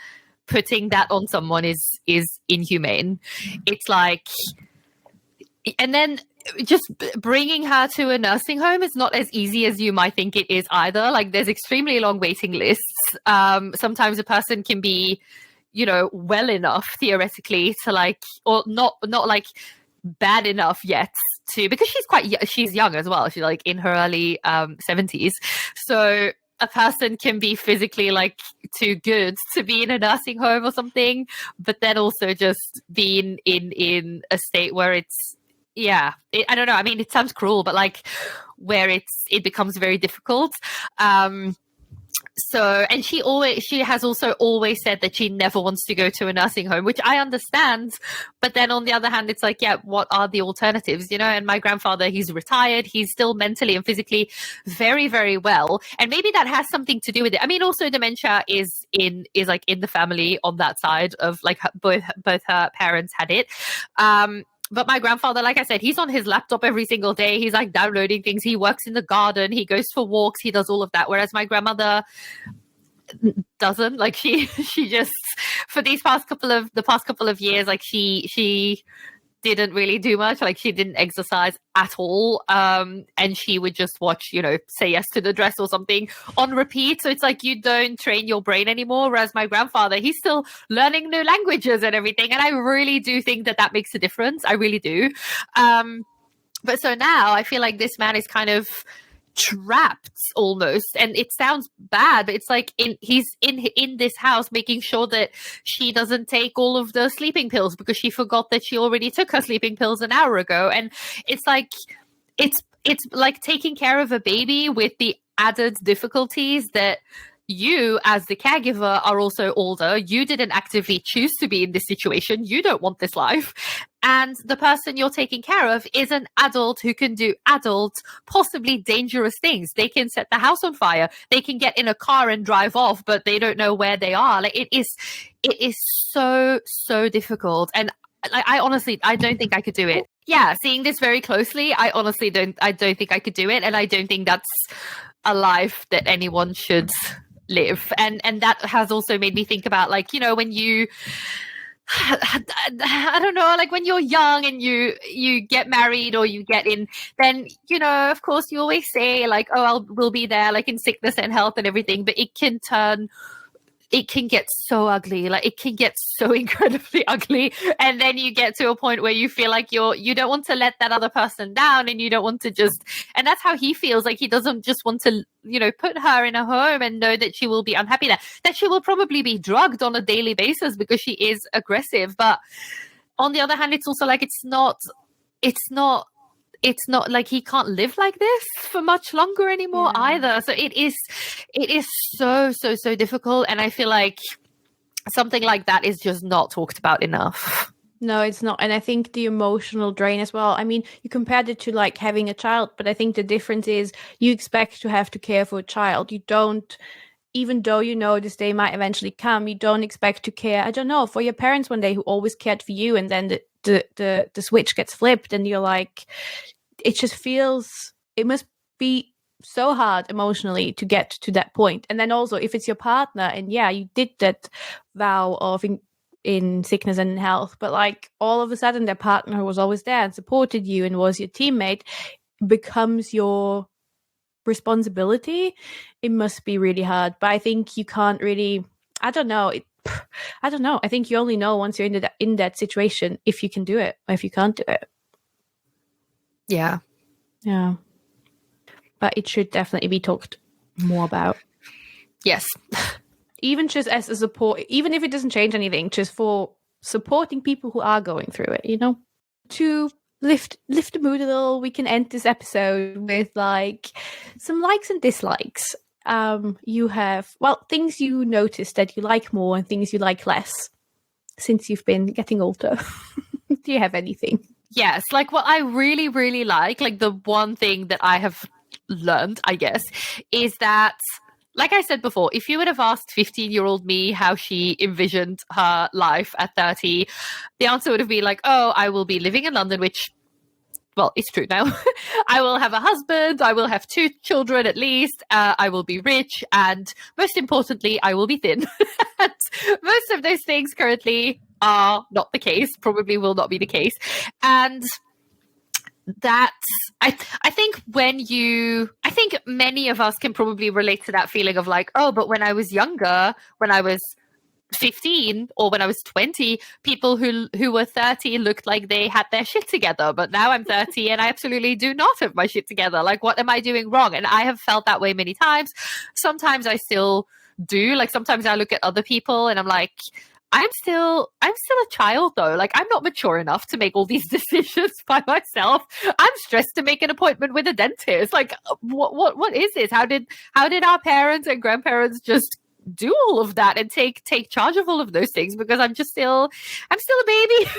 putting that on someone is inhumane. It's like, and then just bringing her to a nursing home is not as easy as you might think it is either. Like, there's extremely long waiting lists. Sometimes a person can be, you know, well enough theoretically to, like, or not like bad enough yet to, because she's young as well. She's like in her early 70s. So a person can be physically, like, too good to be in a nursing home or something, but then also just being in a state where it's, I don't know. I mean, it sounds cruel, but, like, where it becomes very difficult. So, and she has also always said that she never wants to go to a nursing home, which I understand. But then on the other hand, it's like, yeah, what are the alternatives, you know? And my grandfather, he's retired. He's still mentally and physically very, very well. And maybe that has something to do with it. I mean, also dementia is like in the family on that side of, like, both her parents had it. But my grandfather, like I said, he's on his laptop every single day. He's, like, downloading things. He works in the garden. He goes for walks. He does all of that. Whereas my grandmother doesn't. Like, she just, for the past couple of years, like, she didn't really do much. Like, she didn't exercise at all. And she would just watch, Say Yes to the Dress or something on repeat. So it's like you don't train your brain anymore. Whereas my grandfather, he's still learning new languages and everything. And I really do think that makes a difference. I really do. But so now I feel like this man is kind of trapped almost, and it sounds bad, but it's like he's in this house making sure that she doesn't take all of the sleeping pills because she forgot that she already took her sleeping pills an hour ago. And it's like it's like taking care of a baby with the added difficulties that you as the caregiver are also older. You didn't actively choose to be in this situation. You don't want this life. And the person you're taking care of is an adult who can do adult, possibly dangerous things. They can set the house on fire. They can get in a car and drive off, but they don't know where they are. Like, it is so, so difficult. And I honestly, I don't think I could do it. Yeah, seeing this very closely, I don't think I could do it. And I don't think that's a life that anyone should live. And that has also made me think about, like, when you, I don't know, like when you're young and you get married or you get in, then, of course you always say like, oh, we'll be there, like in sickness and health and everything, but it can get so ugly. Like, it can get so incredibly ugly. And then you get to a point where you feel like you don't want to let that other person down, and you don't want to and that's how he feels. Like, he doesn't just want to, put her in a home and know that she will be unhappy there, that she will probably be drugged on a daily basis because she is aggressive. But on the other hand, it's also like, it's not like he can't live like this for much longer anymore either. So it is so, so, so difficult. And I feel like something like that is just not talked about enough. No, it's not. And I think the emotional drain as well. I mean, you compared it to like having a child, but I think the difference is you expect to have to care for a child. You don't, even though this day might eventually come, you don't expect to care, I don't know, for your parents one day who always cared for you, and then the switch gets flipped and you're like, it just feels, it must be so hard emotionally to get to that point. And then also if it's your partner and you did that vow of in sickness and in health, but like all of a sudden their partner who was always there and supported you and was your teammate becomes your responsibility, it must be really hard. But I think you can't really, I don't know, I think you only know once you're in that situation if you can do it or if you can't do it. Yeah. But it should definitely be talked more about. Yes. Even just as a support, even if it doesn't change anything, just for supporting people who are going through it, To lift the mood a little, we can end this episode with like some likes and dislikes. You have, things you notice that you like more and things you like less since you've been getting older. Do you have anything? Yes, like what I really, really like the one thing that I have learned, I guess, is that, like I said before, if you would have asked 15-year-old me how she envisioned her life at 30, the answer would have been like, oh, I will be living in London, which, well, it's true now. I will have a husband. I will have 2 children at least. I will be rich. And most importantly, I will be thin. Most of those things currently are not the case, probably will not be the case. And that I think I think many of us can probably relate to that feeling of like, oh, but when I was younger, when I was 15 or when I was 20, people who were 30 looked like they had their shit together. But now I'm 30 and I absolutely do not have my shit together. Like, what am I doing wrong? And I have felt that way many times. Sometimes I still do. Like, sometimes I look at other people and I'm like, I'm still a child though. Like, I'm not mature enough to make all these decisions by myself. I'm stressed to make an appointment with a dentist. Like, what is this? How did our parents and grandparents just do all of that and take charge of all of those things? Because I'm still a baby.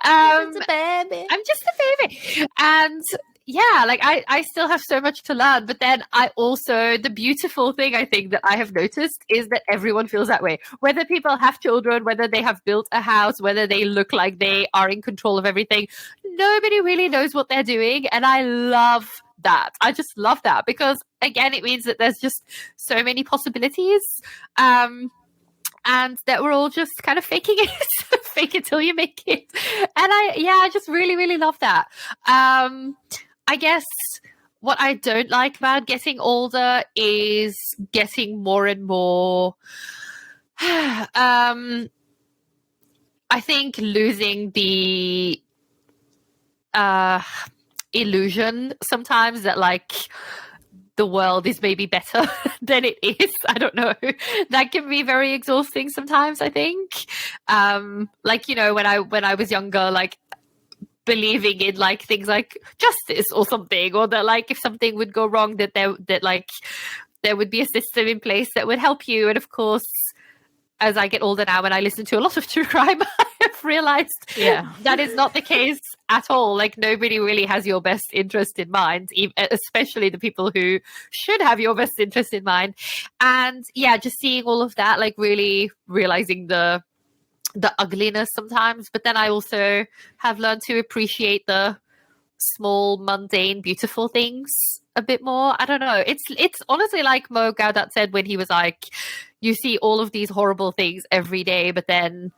I'm just a baby. And yeah, like I still have so much to learn. But then the beautiful thing I think that I have noticed is that everyone feels that way. Whether people have children, whether they have built a house, whether they look like they are in control of everything, nobody really knows what they're doing. And I love that. I just love that because, again, it means that there's just so many possibilities. And that we're all just kind of faking it fake it till you make it. And I just really, really love that. I guess what I don't like about getting older is getting more and more I think losing the illusion sometimes that like the world is maybe better than it is. I don't know. That can be very exhausting sometimes, I think. Like, you know, when I was younger, like believing in like things like justice or something, or that like if something would go wrong, that there would be a system in place that would help you. And of course, as I get older now and I listen to a lot of true crime, I have realized that is not the case at all. Like nobody really has your best interest in mind, especially the people who should have your best interest in mind. And yeah, just seeing all of that, like really realizing the ugliness sometimes. But then I also have learned to appreciate the small, mundane, beautiful things a bit more. I don't know. It's honestly like Mo Gaudat said when he was like, you see all of these horrible things every day, but then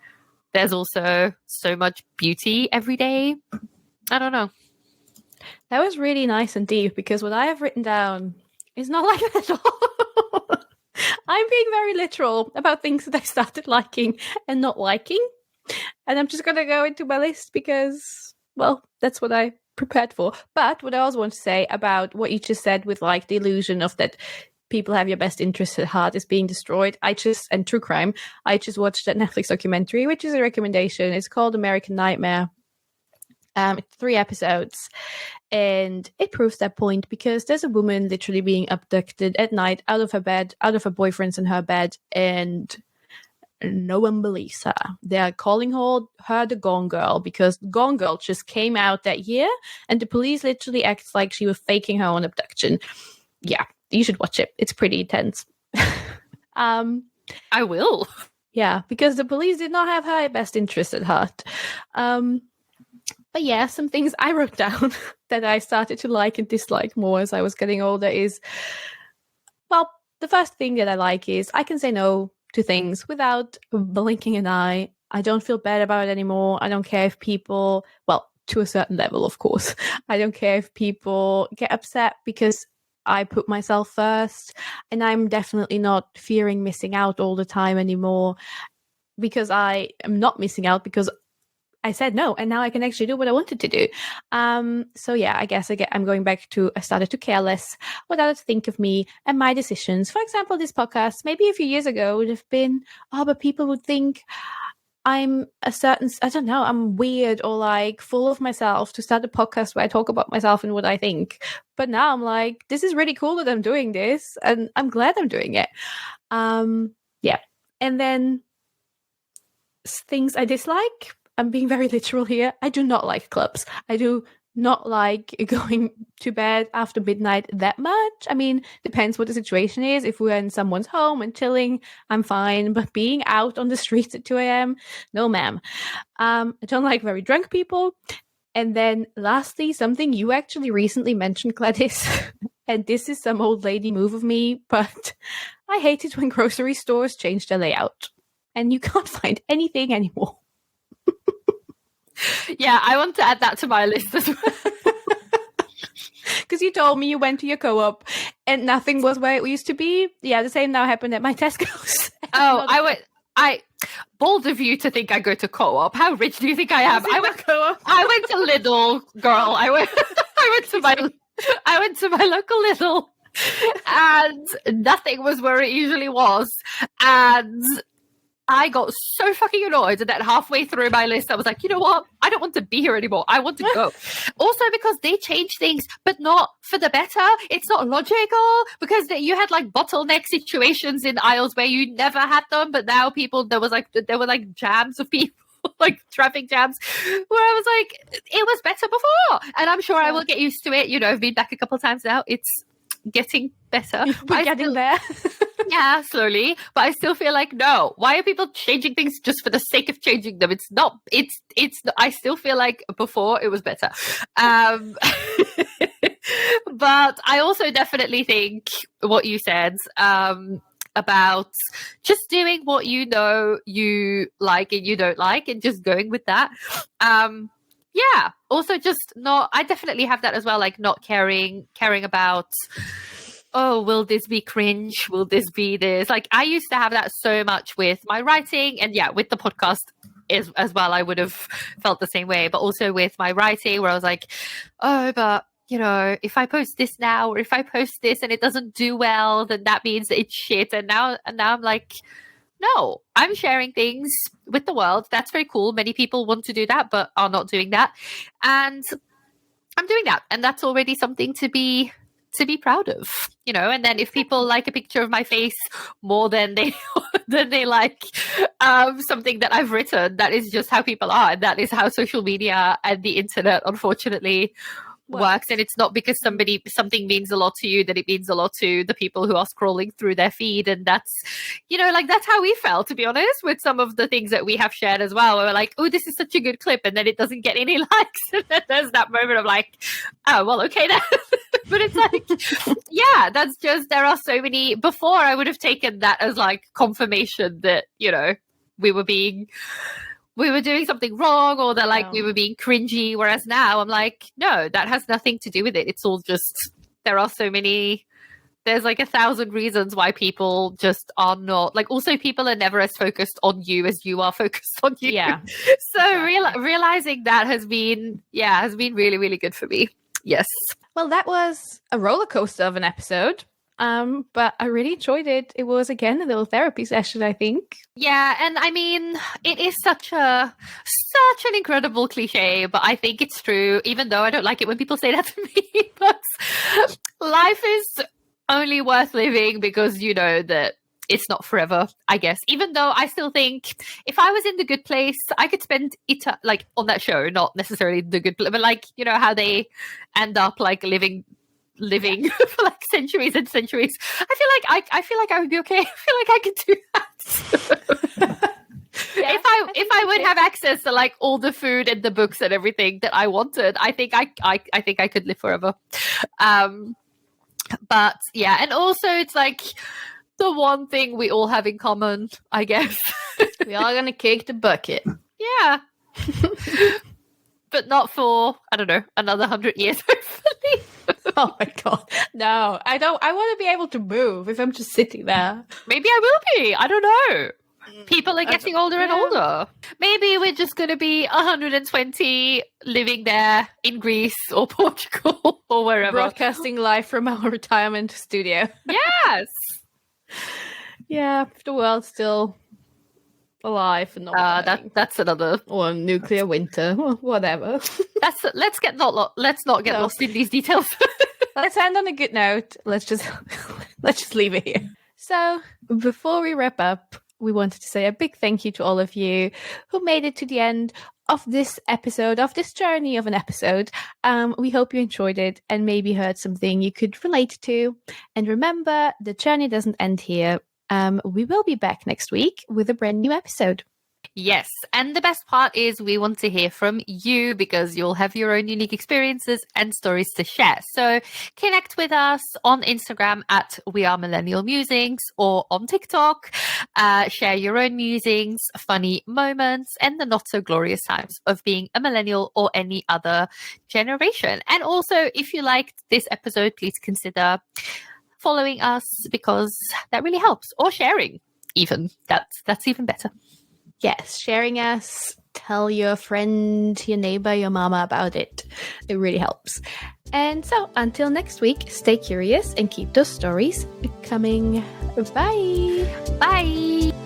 there's also so much beauty every day. I don't know. That was really nice and deep, because what I have written down is not like that at all. I'm being very literal about things that I started liking and not liking. And I'm just going to go into my list because, well, that's what I prepared for. But what I also want to say about what you just said with like the illusion of that people have your best interest at heart is being destroyed. And true crime. I just watched that Netflix documentary, which is a recommendation. It's called American Nightmare. It's 3 episodes, and it proves that point, because there's a woman literally being abducted at night out of her bed, out of her boyfriend's in her bed, and no one believes her. They're calling her the Gone Girl, because Gone Girl just came out that year, and the police literally acts like she was faking her own abduction. Yeah, you should watch it. It's pretty intense. I will. Yeah, because the police did not have her best interest at heart. But yeah, some things I wrote down that I started to like and dislike more as I was getting older is, well, the first thing that I like is I can say no to things without blinking an eye. I don't feel bad about it anymore. I don't care if people, well, to a certain level, of course. I don't care if people get upset because I put myself first. And I'm definitely not fearing missing out all the time anymore, because I am not missing out because I said no, and now I can actually do what I wanted to do. So yeah, I guess I'm going back to, I started to care less what others think of me and my decisions. For example, this podcast, maybe a few years ago would have been, oh, but people would think I'm a certain, I don't know, I'm weird or like full of myself to start a podcast where I talk about myself and what I think. But now I'm like, this is really cool that I'm doing this, and I'm glad I'm doing it. Yeah. And then things I dislike. I'm being very literal here. I do not like clubs. I do not like going to bed after midnight that much. I mean, depends what the situation is. If we're in someone's home and chilling, I'm fine. But being out on the streets at 2 a.m., no, ma'am. I don't like very drunk people. And then lastly, something you actually recently mentioned, Gladys, and this is some old lady move of me, but I hate it when grocery stores change their layout and you can't find anything anymore. Yeah, I want to add that to my list as well. Because you told me you went to your co-op and nothing was where it used to be. Yeah, the same now happened at my Tesco's. Oh, bold of you to think I go to co-op. How rich do you think I am? I went to Lidl, girl. I went to my local Lidl, and nothing was where it usually was. And I got so fucking annoyed that halfway through my list, I was like, you know what? I don't want to be here anymore. I want to go. Also, because they change things, but not for the better. It's not logical, because you had like bottleneck situations in aisles where you never had them, but now there were like jams of people. Like traffic jams, where I was like, it was better before, and I'm sure I will get used to it. You know, I've been back a couple of times now. It's getting better. We're getting there. Yeah, slowly, but I still feel like, no, why are people changing things just for the sake of changing them? It's not, I still feel like before it was better. But I also definitely think what you said, about just doing what you know you like and you don't like and just going with that. Yeah. Also just I definitely have that as well, like not caring about, oh, will this be cringe? Will this be this? Like I used to have that so much with my writing, and yeah, with the podcast as well, I would have felt the same way. But also with my writing, where I was like, oh, but if I post this now, or if I post this and it doesn't do well, then that means that it's shit. And now I'm like, no, I'm sharing things with the world. That's very cool. Many people want to do that, but are not doing that. And I'm doing that. And that's already something to be proud of, and then if people like a picture of my face more than they like something that I've written, that is just how people are, and that is how social media and the internet unfortunately works. And it's not because something means a lot to you that it means a lot to the people who are scrolling through their feed. And that's that's how we felt, to be honest, with some of the things that we have shared as well. We're like, oh, this is such a good clip, and then it doesn't get any likes, and then there's that moment of like, oh well, okay then. But it's like, yeah, that's just, there are so many. Before I would have taken that as like confirmation that we were doing something wrong, or that like we were being cringy. Whereas now I'm like, no, that has nothing to do with it. It's all just, there are so many, there's like 1,000 reasons why people just are not, like, also people are never as focused on you as you are focused on you. Yeah. So exactly. Realizing that has been really, really good for me. Yes. Well, that was a roller coaster of an episode. But I really enjoyed it. It was, again, a little therapy session, I think. Yeah, and I mean, it is such an incredible cliche, but I think it's true, even though I don't like it when people say that to me. But life is only worth living because you know that it's not forever, I guess. Even though I still think if I was in the good place, I could spend it like on that show, not necessarily the good place, but like, how they end up like living for like centuries and centuries. I feel like I would be okay. I feel like I could do that. Yeah, if I would have access to like all the food and the books and everything that I wanted, I think I could live forever. But yeah, and also it's like the one thing we all have in common, I guess. We all gonna kick the bucket. Yeah. But not for, I don't know, another 100 years, hopefully. Oh my God. No, I don't. I want to be able to move if I'm just sitting there. Maybe I will be. I don't know. People are getting older and older. Maybe we're just going to be 120 living there in Greece or Portugal or wherever. Broadcasting live from our retirement studio. Yes. Yeah, if the world's still alive and not that's another, or nuclear winter, or whatever. Let's not get lost in these details. Let's end on a good note. Let's just leave it here. So before we wrap up, we wanted to say a big thank you to all of you who made it to the end of this episode, of this journey of an episode. We hope you enjoyed it and maybe heard something you could relate to. And remember, the journey doesn't end here. We will be back next week with a brand new episode. Yes, and the best part is we want to hear from you because you'll have your own unique experiences and stories to share. So connect with us on Instagram at We Are Millennial Musings or on TikTok. Share your own musings, funny moments, and the not so glorious times of being a millennial or any other generation. And also, if you liked this episode, please consider following us because that really helps, or sharing even. That's even better. Yes, sharing us. Tell your friend, your neighbor, your mama about it. It really helps. And so until next week, stay curious and keep those stories coming. Bye. Bye.